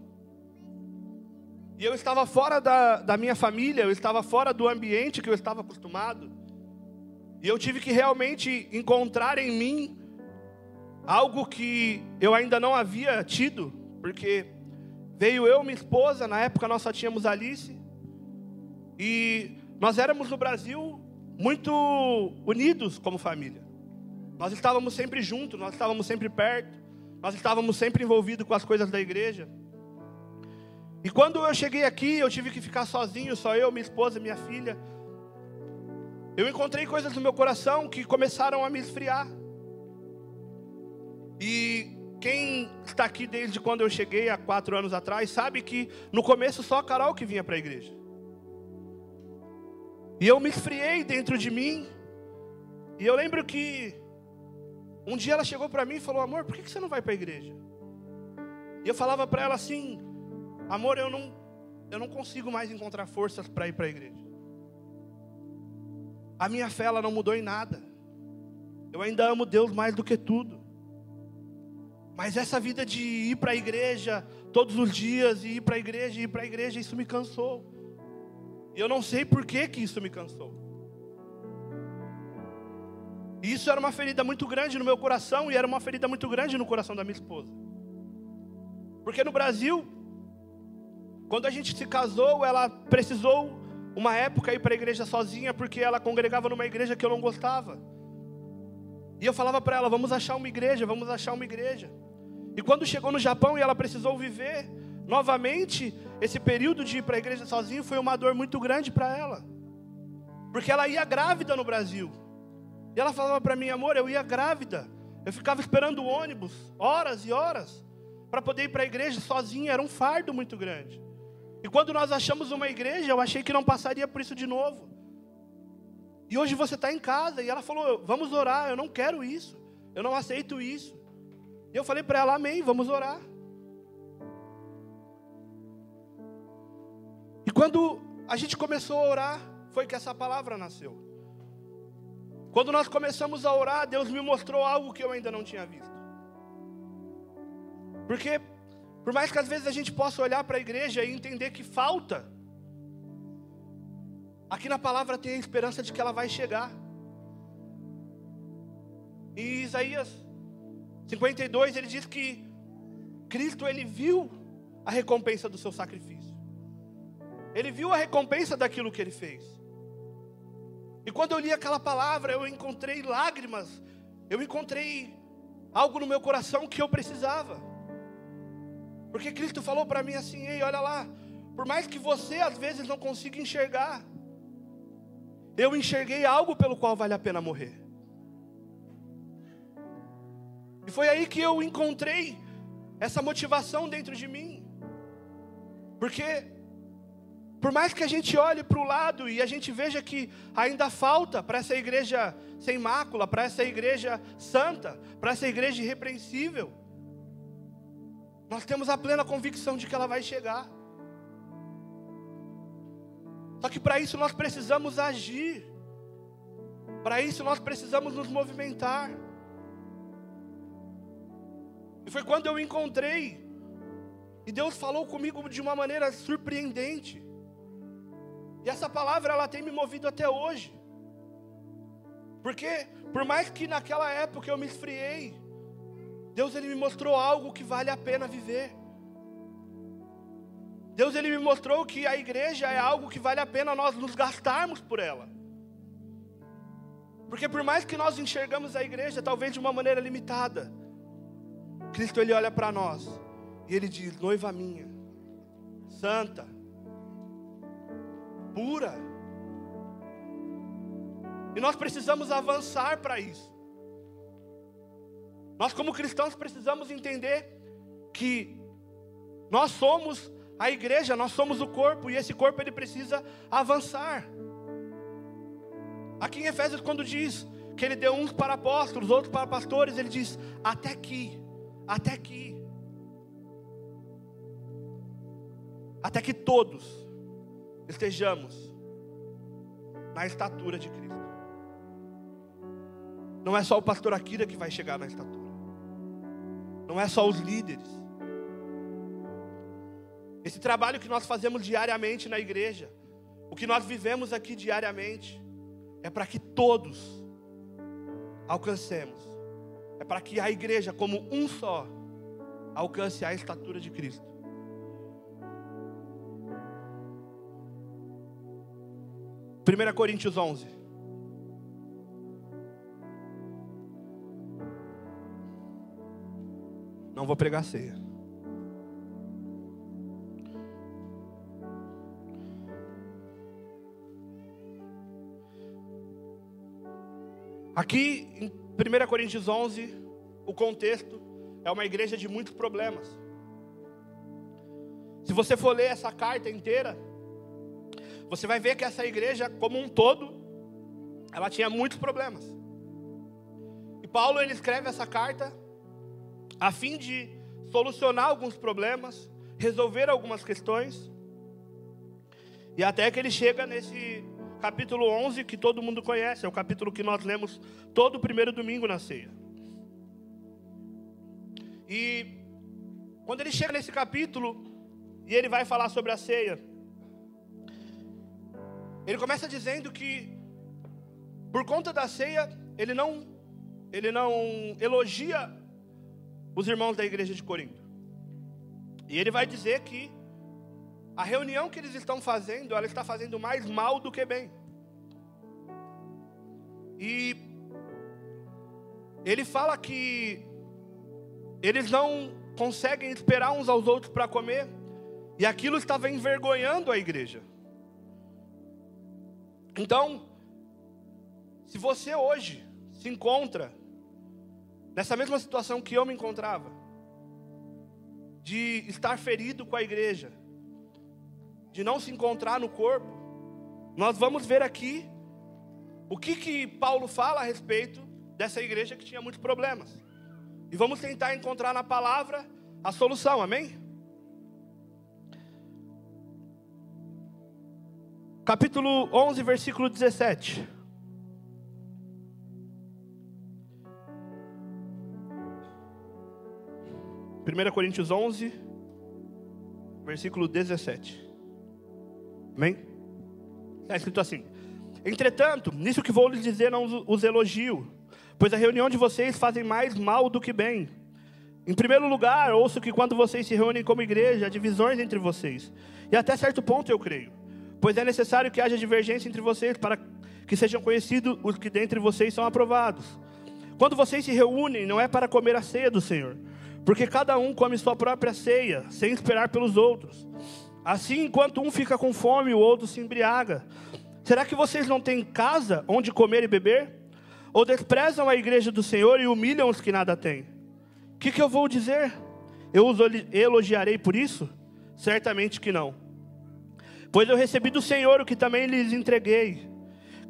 e eu estava fora da minha família, eu estava fora do ambiente que eu estava acostumado, e eu tive que realmente encontrar em mim algo que eu ainda não havia tido, porque veio eu e minha esposa, na época nós só tínhamos Alice, e nós éramos no Brasil muito unidos como família. Nós estávamos sempre juntos, nós estávamos sempre perto, nós estávamos sempre envolvidos com as coisas da igreja. E quando eu cheguei aqui, eu tive que ficar sozinho, só eu, minha esposa e minha filha. Eu encontrei coisas no meu coração que começaram a me esfriar. E quem está aqui desde quando eu cheguei, há 4 anos atrás, sabe que no começo só a Carol que vinha para a igreja. E eu me esfriei dentro de mim. E eu lembro que um dia ela chegou para mim e falou: amor, por que você não vai para a igreja? E eu falava para ela assim: amor, eu não consigo mais encontrar forças para ir para a igreja. A minha fé, ela não mudou em nada. Eu ainda amo Deus mais do que tudo. Mas essa vida de ir para a igreja todos os dias, e ir para a igreja, isso me cansou. E eu não sei por que isso me cansou. E isso era uma ferida muito grande no meu coração, e era uma ferida muito grande no coração da minha esposa. Porque no Brasil, quando a gente se casou, ela precisou uma época ir para a igreja sozinha, porque ela congregava numa igreja que eu não gostava. E eu falava para ela: vamos achar uma igreja, vamos achar uma igreja. E quando chegou no Japão e ela precisou viver novamente esse período de ir para a igreja sozinha, foi uma dor muito grande para ela. Porque ela ia grávida no Brasil. E ela falava para mim: amor, eu ia grávida. Eu ficava esperando o ônibus, horas e horas, para poder ir para a igreja sozinha. Era um fardo muito grande. E quando nós achamos uma igreja, eu achei que não passaria por isso de novo. E hoje você está em casa. E ela falou: vamos orar, eu não quero isso. Eu não aceito isso. E eu falei para ela: amém, vamos orar. E quando a gente começou a orar, foi que essa palavra nasceu. Quando nós começamos a orar, Deus me mostrou algo que eu ainda não tinha visto. Porque, por mais que às vezes a gente possa olhar para a igreja e entender que falta, aqui na palavra tem a esperança de que ela vai chegar. Em Isaías 52, ele diz que Cristo, ele viu a recompensa do seu sacrifício. Ele viu a recompensa daquilo que ele fez. E quando eu li aquela palavra, eu encontrei lágrimas, eu encontrei algo no meu coração que eu precisava. Porque Cristo falou para mim assim: ei, olha lá, por mais que você às vezes não consiga enxergar, eu enxerguei algo pelo qual vale a pena morrer. E foi aí que eu encontrei essa motivação dentro de mim. Porque, por mais que a gente olhe para o lado e a gente veja que ainda falta para essa igreja sem mácula, para essa igreja santa, para essa igreja irrepreensível, nós temos a plena convicção de que ela vai chegar. Só que para isso nós precisamos agir. Para isso nós precisamos nos movimentar. E foi quando eu encontrei, e Deus falou comigo de uma maneira surpreendente. E essa palavra, ela tem me movido até hoje. Porque, por mais que naquela época eu me esfriei, Deus, ele me mostrou algo que vale a pena viver. Deus, ele me mostrou que a igreja é algo que vale a pena nós nos gastarmos por ela. Porque por mais que nós enxergamos a igreja talvez de uma maneira limitada, Cristo, ele olha para nós e ele diz: noiva minha, santa, pura. E nós precisamos avançar para isso. Nós como cristãos precisamos entender que nós somos a igreja, nós somos o corpo, e esse corpo ele precisa avançar. Aqui em Efésios, quando diz que ele deu uns para apóstolos, outros para pastores, ele diz até aqui, até aqui. Até que todos estejamos na estatura de Cristo. Não é só o pastor Akira que vai chegar na estatura. Não é só os líderes. Esse trabalho que nós fazemos diariamente na igreja, o que nós vivemos aqui diariamente, é para que todos alcancemos. É para que a igreja, como um só, alcance a estatura de Cristo. Primeira Coríntios 11. Não vou pregar ceia. Aqui em 1 Coríntios 11, o contexto é uma igreja de muitos problemas. Se você for ler essa carta inteira, você vai ver que essa igreja como um todo, ela tinha muitos problemas. E Paulo ele escreve essa carta a fim de solucionar alguns problemas, resolver algumas questões. E até que ele chega nesse capítulo 11, que todo mundo conhece, é o capítulo que nós lemos todo primeiro domingo na ceia. E quando ele chega nesse capítulo, e ele vai falar sobre a ceia, ele começa dizendo que, por conta da ceia, ele não elogia os irmãos da igreja de Corinto. E ele vai dizer que a reunião que eles estão fazendo, ela está fazendo mais mal do que bem. E ele fala que eles não conseguem esperar uns aos outros para comer, e aquilo estava envergonhando a igreja. Então, se você hoje se encontra nessa mesma situação que eu me encontrava, de estar ferido com a igreja, de não se encontrar no corpo, nós vamos ver aqui o que Paulo fala a respeito dessa igreja que tinha muitos problemas. E vamos tentar encontrar na palavra a solução, amém? Capítulo 11, versículo 17. Primeira Coríntios 11, versículo 17. Amém? Está escrito assim: entretanto, nisso que vou lhes dizer não os elogio, pois a reunião de vocês fazem mais mal do que bem. Em primeiro lugar, ouço que quando vocês se reúnem como igreja, há divisões entre vocês. E até certo ponto eu creio, pois é necessário que haja divergência entre vocês, para que sejam conhecidos os que dentre vocês são aprovados. Quando vocês se reúnem, não é para comer a ceia do Senhor, porque cada um come sua própria ceia, sem esperar pelos outros. Assim, enquanto um fica com fome, o outro se embriaga. Será que vocês não têm casa onde comer e beber? Ou desprezam a igreja do Senhor e humilham os que nada têm? O que eu vou dizer? Eu os elogiarei por isso? Certamente que não. Pois eu recebi do Senhor o que também lhes entreguei,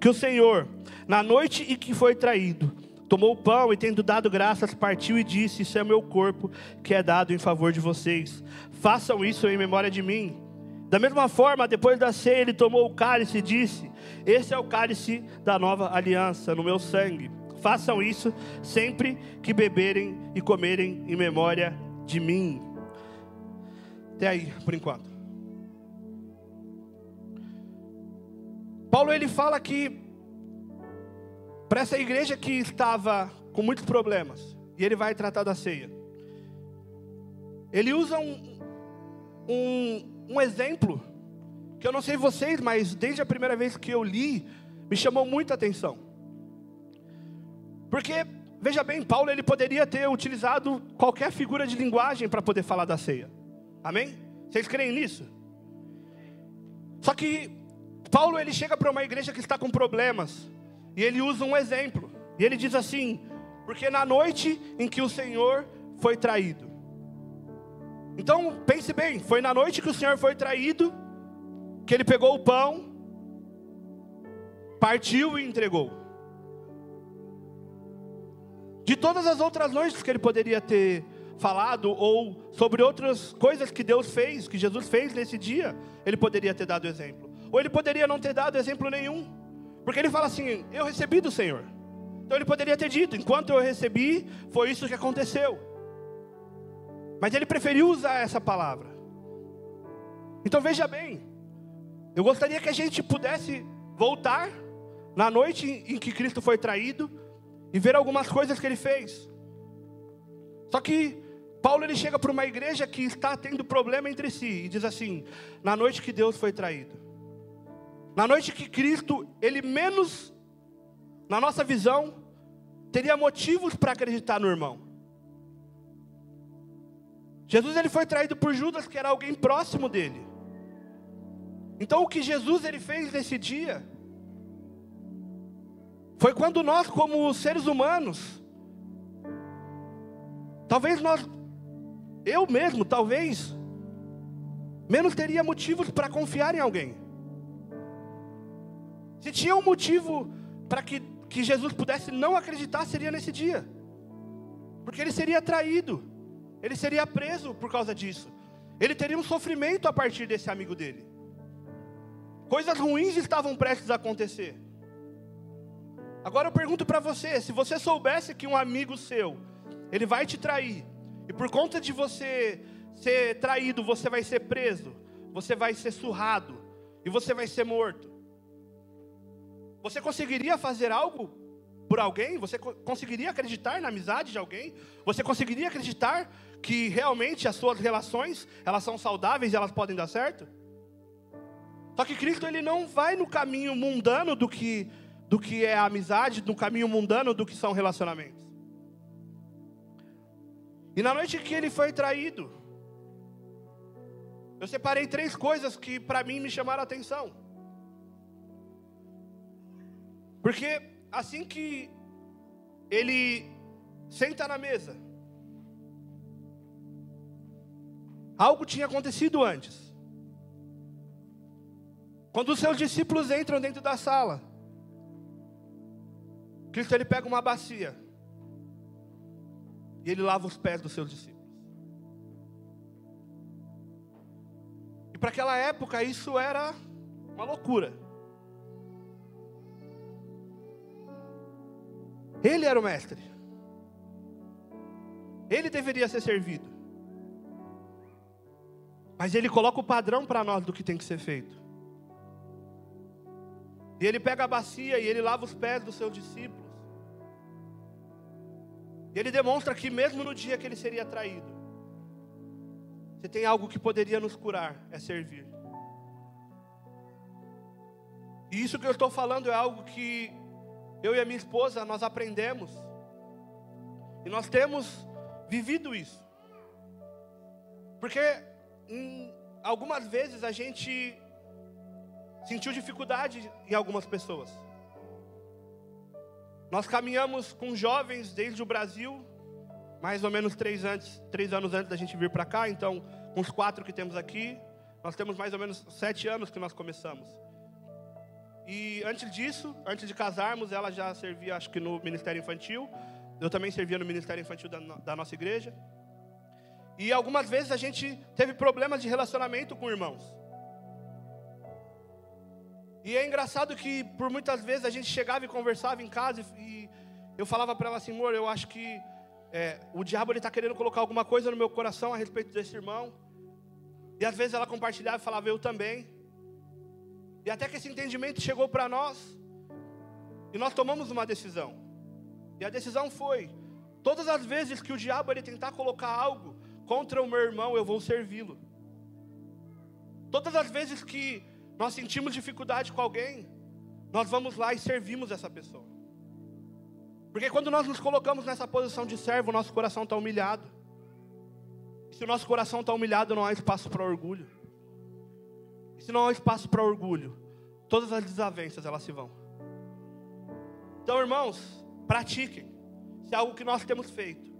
que o Senhor, na noite em que foi traído, tomou o pão e, tendo dado graças, partiu e disse: isso é meu corpo, que é dado em favor de vocês. Façam isso em memória de mim. Da mesma forma, depois da ceia, ele tomou o cálice e disse: esse é o cálice da nova aliança, no meu sangue. Façam isso sempre que beberem e comerem em memória de mim. Até aí, por enquanto. Paulo ele fala que para essa igreja que estava com muitos problemas, e ele vai tratar da ceia, ele usa um exemplo que eu não sei vocês, mas desde a primeira vez que eu li, me chamou muita atenção. Porque, veja bem, Paulo ele poderia ter utilizado qualquer figura de linguagem para poder falar da ceia. Amém? Vocês creem nisso? Só que Paulo ele chega para uma igreja que está com problemas, E ele usa um exemplo. E ele diz assim: porque na noite em que o Senhor foi traído. Então, pense bem, foi na noite que o Senhor foi traído, que ele pegou o pão, partiu e entregou. De todas as outras noites que ele poderia ter falado, ou sobre outras coisas que Deus fez, que Jesus fez nesse dia, ele poderia ter dado exemplo. Ou ele poderia não ter dado exemplo nenhum. Porque ele fala assim: eu recebi do Senhor. Então ele poderia ter dito: enquanto eu recebi, foi isso que aconteceu. Mas ele preferiu usar essa palavra. Então veja bem, eu gostaria que a gente pudesse voltar na noite em que Cristo foi traído e ver algumas coisas que ele fez. Só que Paulo, ele chega para uma igreja que está tendo problema entre si e diz assim: na noite que Deus foi traído, na noite que Cristo, ele menos, na nossa visão, teria motivos para acreditar no irmão. Jesus, ele foi traído por Judas, que era alguém próximo dele. Então o que Jesus, ele fez nesse dia foi quando nós, como seres humanos, talvez eu mesmo, talvez, menos teria motivos para confiar em alguém. Se tinha um motivo para que Jesus pudesse não acreditar, seria nesse dia. Porque ele seria traído, ele seria preso por causa disso. Ele teria um sofrimento a partir desse amigo dele. Coisas ruins estavam prestes a acontecer. Agora eu pergunto para você: se você soubesse que um amigo seu, ele vai te trair, e por conta de você ser traído, você vai ser preso, você vai ser surrado, e você vai ser morto, você conseguiria fazer algo por alguém? Você conseguiria acreditar na amizade de alguém? Você conseguiria acreditar que realmente as suas relações, elas são saudáveis e elas podem dar certo? Só que Cristo, ele não vai no caminho mundano do que é a amizade, no caminho mundano do que são relacionamentos. E na noite que ele foi traído, eu separei 3 coisas que para mim me chamaram a atenção. Porque assim que ele senta na mesa, algo tinha acontecido antes. Quando os seus discípulos entram dentro da sala, Cristo, ele pega uma bacia e ele lava os pés dos seus discípulos. E para aquela época isso era uma loucura. Ele era o mestre. Ele deveria ser servido. Mas ele coloca o padrão para nós do que tem que ser feito. E ele pega a bacia e ele lava os pés dos seus discípulos. E ele demonstra que mesmo no dia que ele seria traído, se tem algo que poderia nos curar, é servir. E isso que eu estou falando é algo que eu e a minha esposa, nós aprendemos. E nós temos vivido isso. Porque algumas vezes a gente sentiu dificuldade em algumas pessoas. Nós caminhamos com jovens desde o Brasil, mais ou menos 3 anos antes da gente vir para cá. Então, com os 4 que temos aqui, nós temos mais ou menos 7 anos que nós começamos. E antes disso, antes de casarmos, ela já servia, acho que no Ministério Infantil. Eu também servia no Ministério Infantil da nossa igreja. E algumas vezes a gente teve problemas de relacionamento com irmãos. E é engraçado que por muitas vezes a gente chegava e conversava em casa e eu falava para ela assim: amor, eu acho que o diabo está querendo colocar alguma coisa no meu coração a respeito desse irmão. E às vezes ela compartilhava e falava: eu também. E até que esse entendimento chegou para nós. E nós tomamos uma decisão. E a decisão foi: todas as vezes que o diabo ele tentar colocar algo contra o meu irmão, eu vou servi-lo. Todas as vezes que nós sentimos dificuldade com alguém, nós vamos lá e servimos essa pessoa. Porque quando nós nos colocamos nessa posição de servo, o nosso coração está humilhado. E se o nosso coração está humilhado, não há espaço para orgulho. E se não há espaço para orgulho, todas as desavenças elas se vão. Então, irmãos, pratiquem. Se é algo que nós temos feito.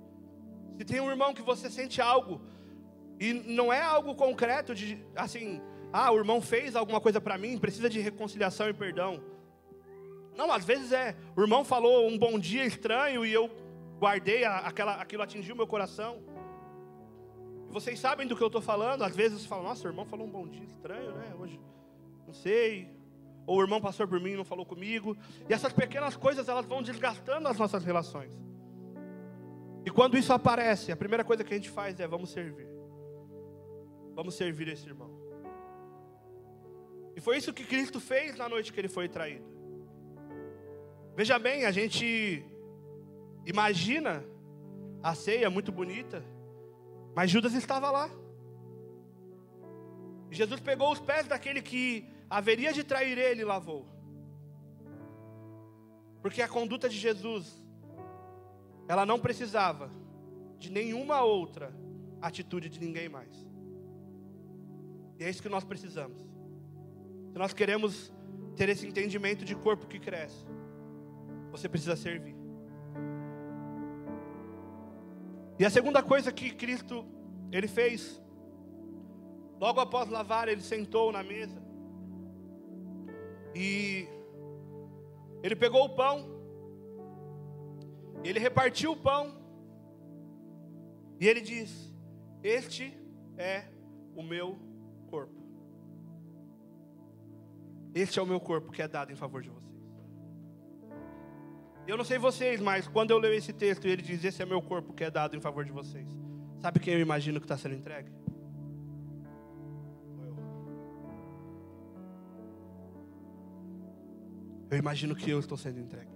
Se tem um irmão que você sente algo, e não é algo concreto de, assim, o irmão fez alguma coisa para mim, precisa de reconciliação e perdão. Não, às vezes o irmão falou um bom dia estranho e eu guardei, aquilo atingiu meu coração. E vocês sabem do que eu estou falando. Às vezes você fala, nossa, o irmão falou um bom dia estranho, né? Hoje, não sei. Ou o irmão passou por mim e não falou comigo. E essas pequenas coisas, elas vão desgastando as nossas relações. E quando isso aparece, a primeira coisa que a gente faz é, vamos servir. Vamos servir esse irmão. E foi isso que Cristo fez na noite que ele foi traído. Veja bem, a gente imagina a ceia muito bonita, mas Judas estava lá. E Jesus pegou os pés daquele que haveria de trair ele e lavou. Porque a conduta de Jesus, ela não precisava de nenhuma outra atitude de ninguém mais. E é isso que nós precisamos. Se nós queremos ter esse entendimento de corpo que cresce, você precisa servir. E a segunda coisa que Cristo, ele fez, logo após lavar, ele sentou na mesa. E ele pegou o pão, ele repartiu o pão, e ele diz, este é o meu corpo. Este é o meu corpo que é dado em favor de vocês. Eu não sei vocês, mas quando eu leio esse texto e ele diz, esse é meu corpo que é dado em favor de vocês, sabe quem eu imagino que está sendo entregue? Eu imagino que eu estou sendo entregue.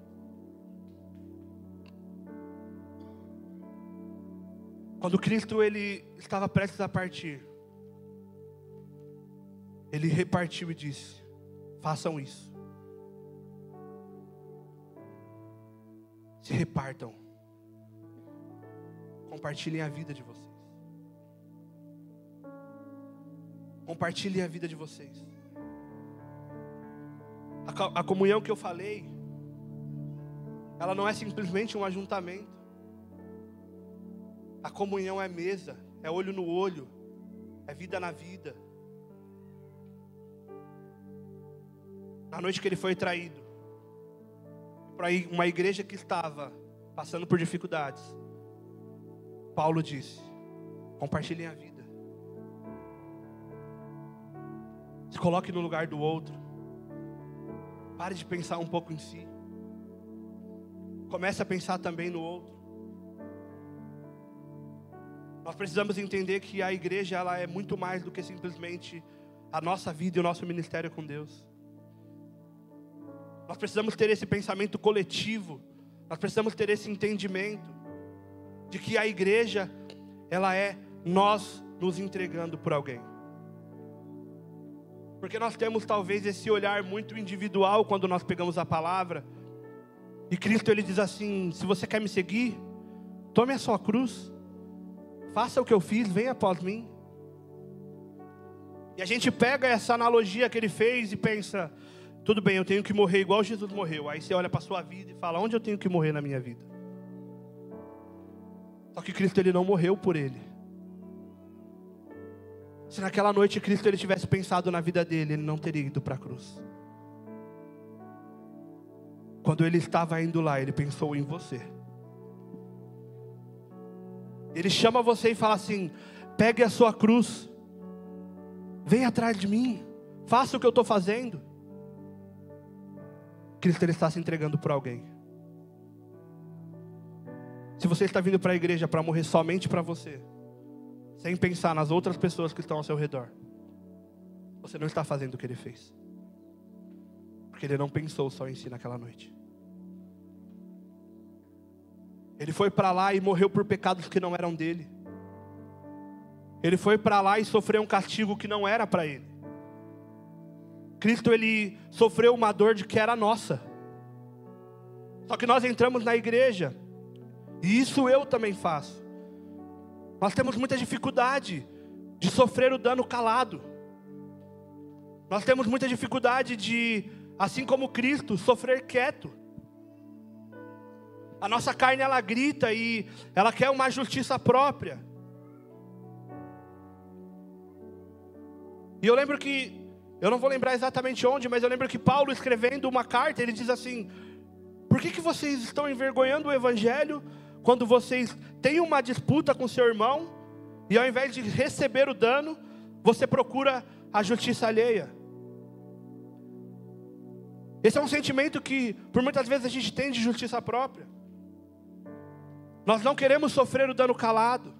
Quando Cristo ele estava prestes a partir, ele repartiu e disse, façam isso. Se repartam. Compartilhem a vida de vocês. Compartilhem a vida de vocês. A comunhão que eu falei, ela não é simplesmente um ajuntamento. A comunhão é mesa, é olho no olho, é vida na vida. Na noite que ele foi traído, para uma igreja que estava passando por dificuldades, Paulo disse, compartilhem a vida. Se coloque no lugar do outro. Pare de pensar um pouco em si. Comece a pensar também no outro. Nós precisamos entender que a igreja ela é muito mais do que simplesmente a nossa vida e o nosso ministério com Deus. Nós precisamos ter esse pensamento coletivo. Nós precisamos ter esse entendimento de que a igreja ela é nós nos entregando por alguém. Porque nós temos talvez esse olhar muito individual quando nós pegamos a palavra. E Cristo ele diz assim, se você quer me seguir, tome a sua cruz. Faça o que eu fiz, venha após mim. E a gente pega essa analogia que ele fez e pensa, tudo bem, eu tenho que morrer igual Jesus morreu. Aí você olha para a sua vida e fala, onde eu tenho que morrer na minha vida? Só que Cristo ele não morreu por ele. Se naquela noite Cristo ele tivesse pensado na vida dele, ele não teria ido para a cruz. Quando ele estava indo lá, ele pensou em você. Ele chama você e fala assim, pegue a sua cruz, venha atrás de mim, faça o que eu estou fazendo. Cristo ele está se entregando por alguém. Se você está vindo para a igreja para morrer somente para você, sem pensar nas outras pessoas que estão ao seu redor, você não está fazendo o que ele fez. Porque ele não pensou só em si naquela noite. Ele foi para lá e morreu por pecados que não eram dele. Ele foi para lá e sofreu um castigo que não era para ele. Cristo ele sofreu uma dor de que era nossa. Só que nós entramos na igreja, e isso eu também faço. Nós temos muita dificuldade de sofrer o dano calado. Nós temos muita dificuldade de, assim como Cristo, sofrer quieto. A nossa carne, ela grita e ela quer uma justiça própria. E eu lembro que, eu não vou lembrar exatamente onde, mas eu lembro que Paulo, escrevendo uma carta, ele diz assim: por que vocês estão envergonhando o evangelho quando vocês têm uma disputa com seu irmão e ao invés de receber o dano, você procura a justiça alheia? Esse é um sentimento que por muitas vezes a gente tem de justiça própria. Nós não queremos sofrer o dano calado.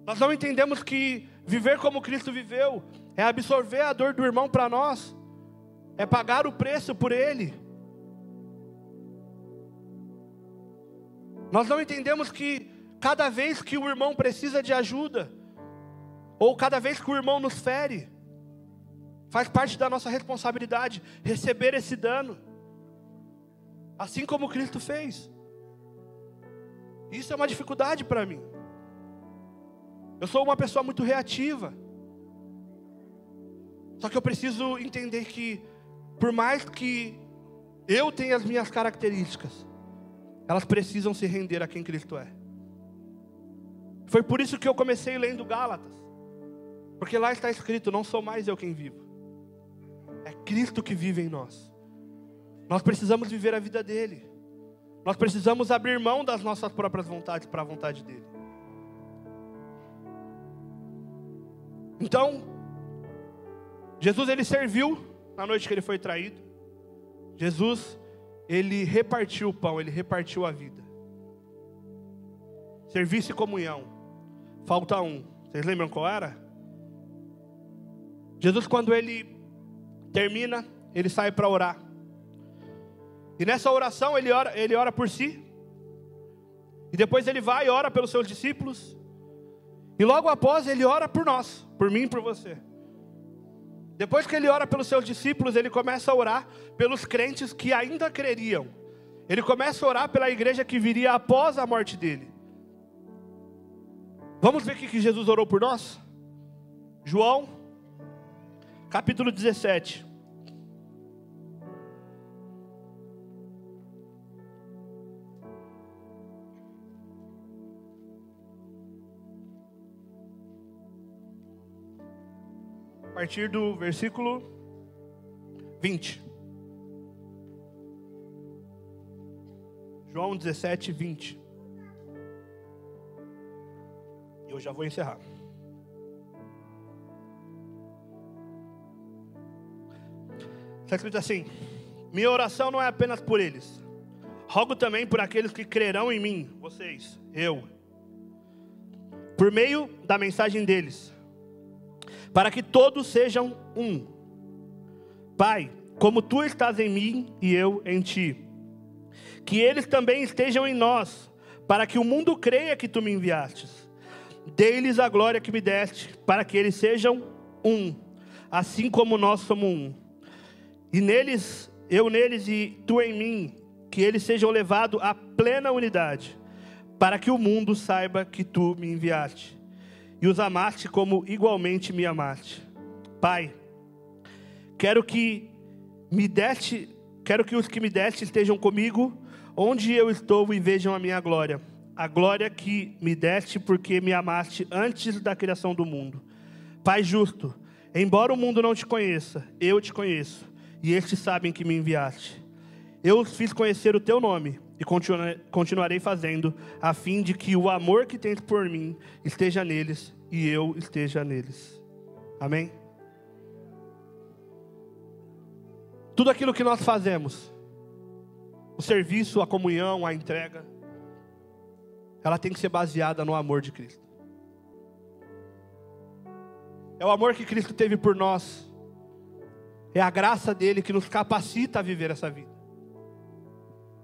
Nós não entendemos que viver como Cristo viveu é absorver a dor do irmão para nós, é pagar o preço por ele. Nós não entendemos que cada vez que o irmão precisa de ajuda, ou cada vez que o irmão nos fere, faz parte da nossa responsabilidade receber esse dano, assim como Cristo fez. Isso é uma dificuldade para mim. Eu sou uma pessoa muito reativa. Só que eu preciso entender que, por mais que eu tenha as minhas características, elas precisam se render a quem Cristo é. Foi por isso que eu comecei lendo Gálatas. Porque lá está escrito: não sou mais eu quem vivo, é Cristo que vive em nós. Nós precisamos viver a vida dele. Nós precisamos abrir mão das nossas próprias vontades para a vontade dele. Então, Jesus, ele serviu na noite que ele foi traído. Jesus, ele repartiu o pão, ele repartiu a vida. Serviço e comunhão. Falta um. Vocês lembram qual era? Jesus, quando ele termina, ele sai para orar. E nessa oração ele ora por si. E depois ele vai e ora pelos seus discípulos. E logo após ele ora por nós, por mim e por você. Depois que ele ora pelos seus discípulos, ele começa a orar pelos crentes que ainda creriam. Ele começa a orar pela igreja que viria após a morte dele. Vamos ver o que Jesus orou por nós? João, capítulo 17. A partir do versículo 20. João 17, 20. Eu já vou encerrar. Está escrito assim: minha oração não é apenas por eles, rogo também por aqueles que crerão em mim, vocês, eu, por meio da mensagem deles, para que todos sejam um. Pai, como tu estás em mim e eu em ti, que eles também estejam em nós, para que o mundo creia que tu me enviastes. Dê-lhes a glória que me deste, para que eles sejam um, assim como nós somos um. E neles, eu neles e tu em mim, que eles sejam levados à plena unidade, para que o mundo saiba que tu me enviaste e os amaste como igualmente me amaste. Pai, quero que os que me deste estejam comigo, onde eu estou, e vejam a minha glória. A glória que me deste, porque me amaste antes da criação do mundo. Pai justo, embora o mundo não te conheça, eu te conheço, e estes sabem que me enviaste. Eu os fiz conhecer o teu nome, e continuarei fazendo, a fim de que o amor que tens por mim esteja neles, e eu esteja neles. Amém? Tudo aquilo que nós fazemos, o serviço, a comunhão, a entrega, ela tem que ser baseada no amor de Cristo. É o amor que Cristo teve por nós. É a graça dele que nos capacita a viver essa vida.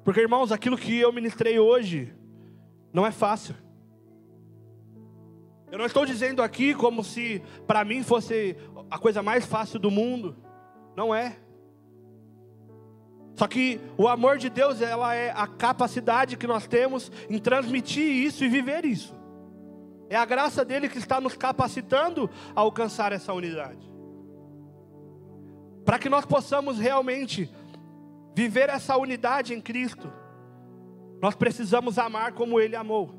Porque, irmãos, aquilo que eu ministrei hoje não é fácil. Eu não estou dizendo aqui como se para mim fosse a coisa mais fácil do mundo. Não é. Só que o amor de Deus, ela é a capacidade que nós temos em transmitir isso e viver isso. É a graça dele que está nos capacitando a alcançar essa unidade. Para que nós possamos realmente viver essa unidade em Cristo, Nós precisamos amar como Ele amou.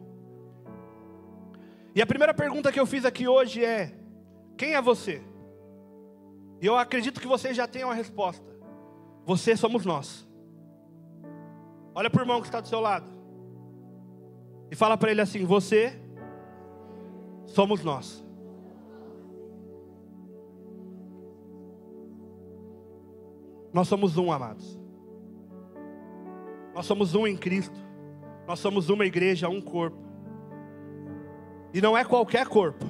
E a primeira pergunta que eu fiz aqui hoje é: quem é você? E eu acredito que vocês já tenham a resposta. Você somos nós. Olha para o irmão que está do seu lado e fala para ele assim: você somos nós. Nós somos um, amados. Nós somos um em Cristo. Nós somos uma igreja, um corpo. E não é qualquer corpo.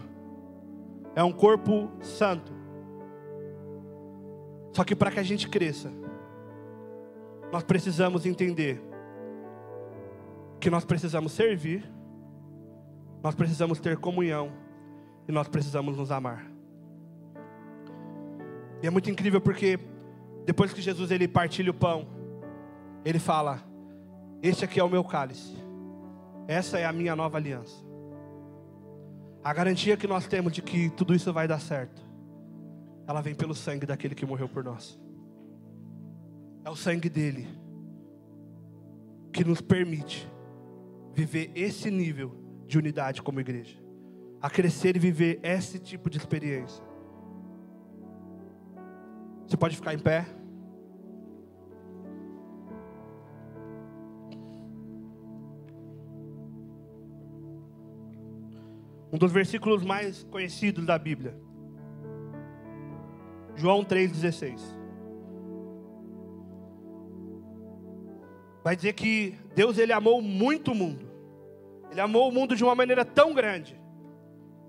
É um corpo santo. Só que para que a gente cresça, nós precisamos entender que nós precisamos servir, nós precisamos ter comunhão e nós precisamos nos amar. E é muito incrível porque depois que Jesus ele partilha o pão, ele fala: este aqui é o meu cálice, essa é a minha nova aliança. A garantia que nós temos de que tudo isso vai dar certo, ela vem pelo sangue daquele que morreu por nós. É o sangue dele que nos permite viver esse nível de unidade como igreja, a crescer e viver esse tipo de experiência. Você pode ficar em pé. Um dos versículos mais conhecidos da Bíblia, João 3,16. Vai dizer que Deus ele amou muito o mundo. Ele amou o mundo de uma maneira tão grande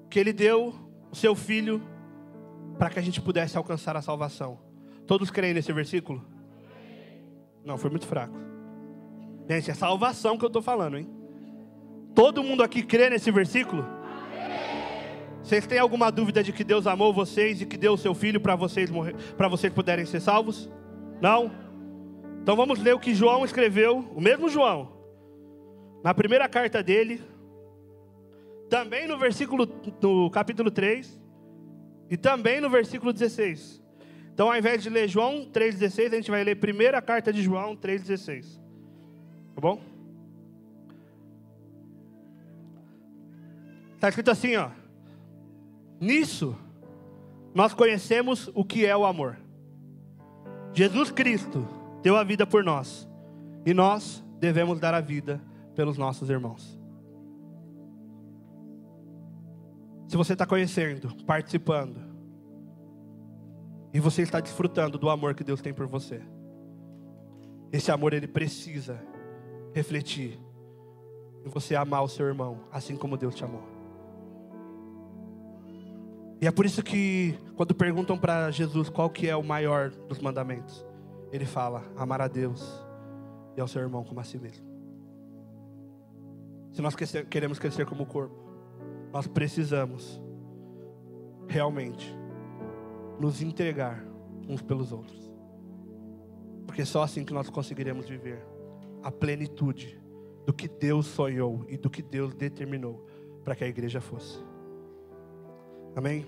que Ele deu o Seu Filho para que a gente pudesse alcançar a salvação. Todos creem nesse versículo? Não, foi muito fraco. Gente, é salvação que eu estou falando, hein? Todo mundo aqui crê nesse versículo? Vocês têm alguma dúvida de que Deus amou vocês e que deu o Seu Filho para vocês morrer, para vocês puderem ser salvos? Não? Então vamos ler o que João escreveu, o mesmo João, na primeira carta dele, também no capítulo 3, e também no versículo 16. Então ao invés de ler João 3,16, a gente vai ler a primeira carta de João 3,16. Tá bom? Está escrito assim, ó: nisso nós conhecemos o que é o amor. Jesus Cristo deu a vida por nós, e nós devemos dar a vida pelos nossos irmãos. Se você está conhecendo, participando, e você está desfrutando do amor que Deus tem por você, esse amor ele precisa refletir em você amar o seu irmão, assim como Deus te amou. E é por isso que quando perguntam para Jesus qual que é o maior dos mandamentos, Ele fala: amar a Deus e ao seu irmão como a si mesmo. Se nós queremos crescer como corpo, nós precisamos realmente nos entregar uns pelos outros. Porque só assim que nós conseguiremos viver a plenitude do que Deus sonhou e do que Deus determinou para que a igreja fosse. Amém?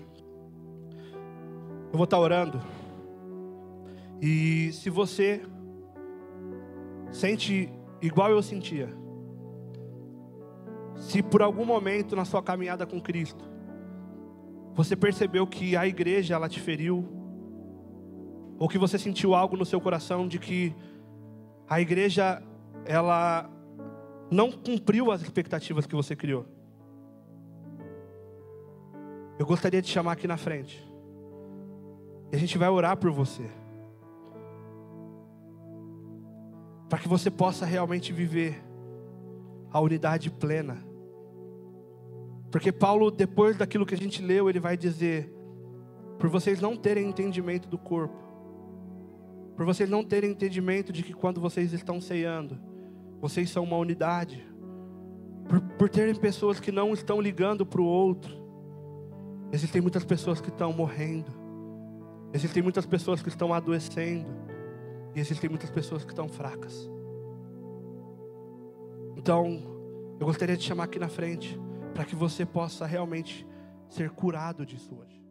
Eu vou estar orando. E se você sente igual eu sentia, se por algum momento na sua caminhada com Cristo você percebeu que a igreja ela te feriu, ou que você sentiu algo no seu coração de que a igreja ela não cumpriu as expectativas que você criou, eu gostaria de te chamar aqui na frente. E a gente vai orar por você, para que você possa realmente viver a unidade plena. Porque Paulo, depois daquilo que a gente leu, ele vai dizer: por vocês não terem entendimento do corpo, por vocês não terem entendimento de que quando vocês estão ceando, vocês são uma unidade, por terem pessoas que não estão ligando para o outro, existem muitas pessoas que estão morrendo, existem muitas pessoas que estão adoecendo, e existem muitas pessoas que estão fracas. Então, eu gostaria de chamar aqui na frente, para que você possa realmente ser curado disso hoje.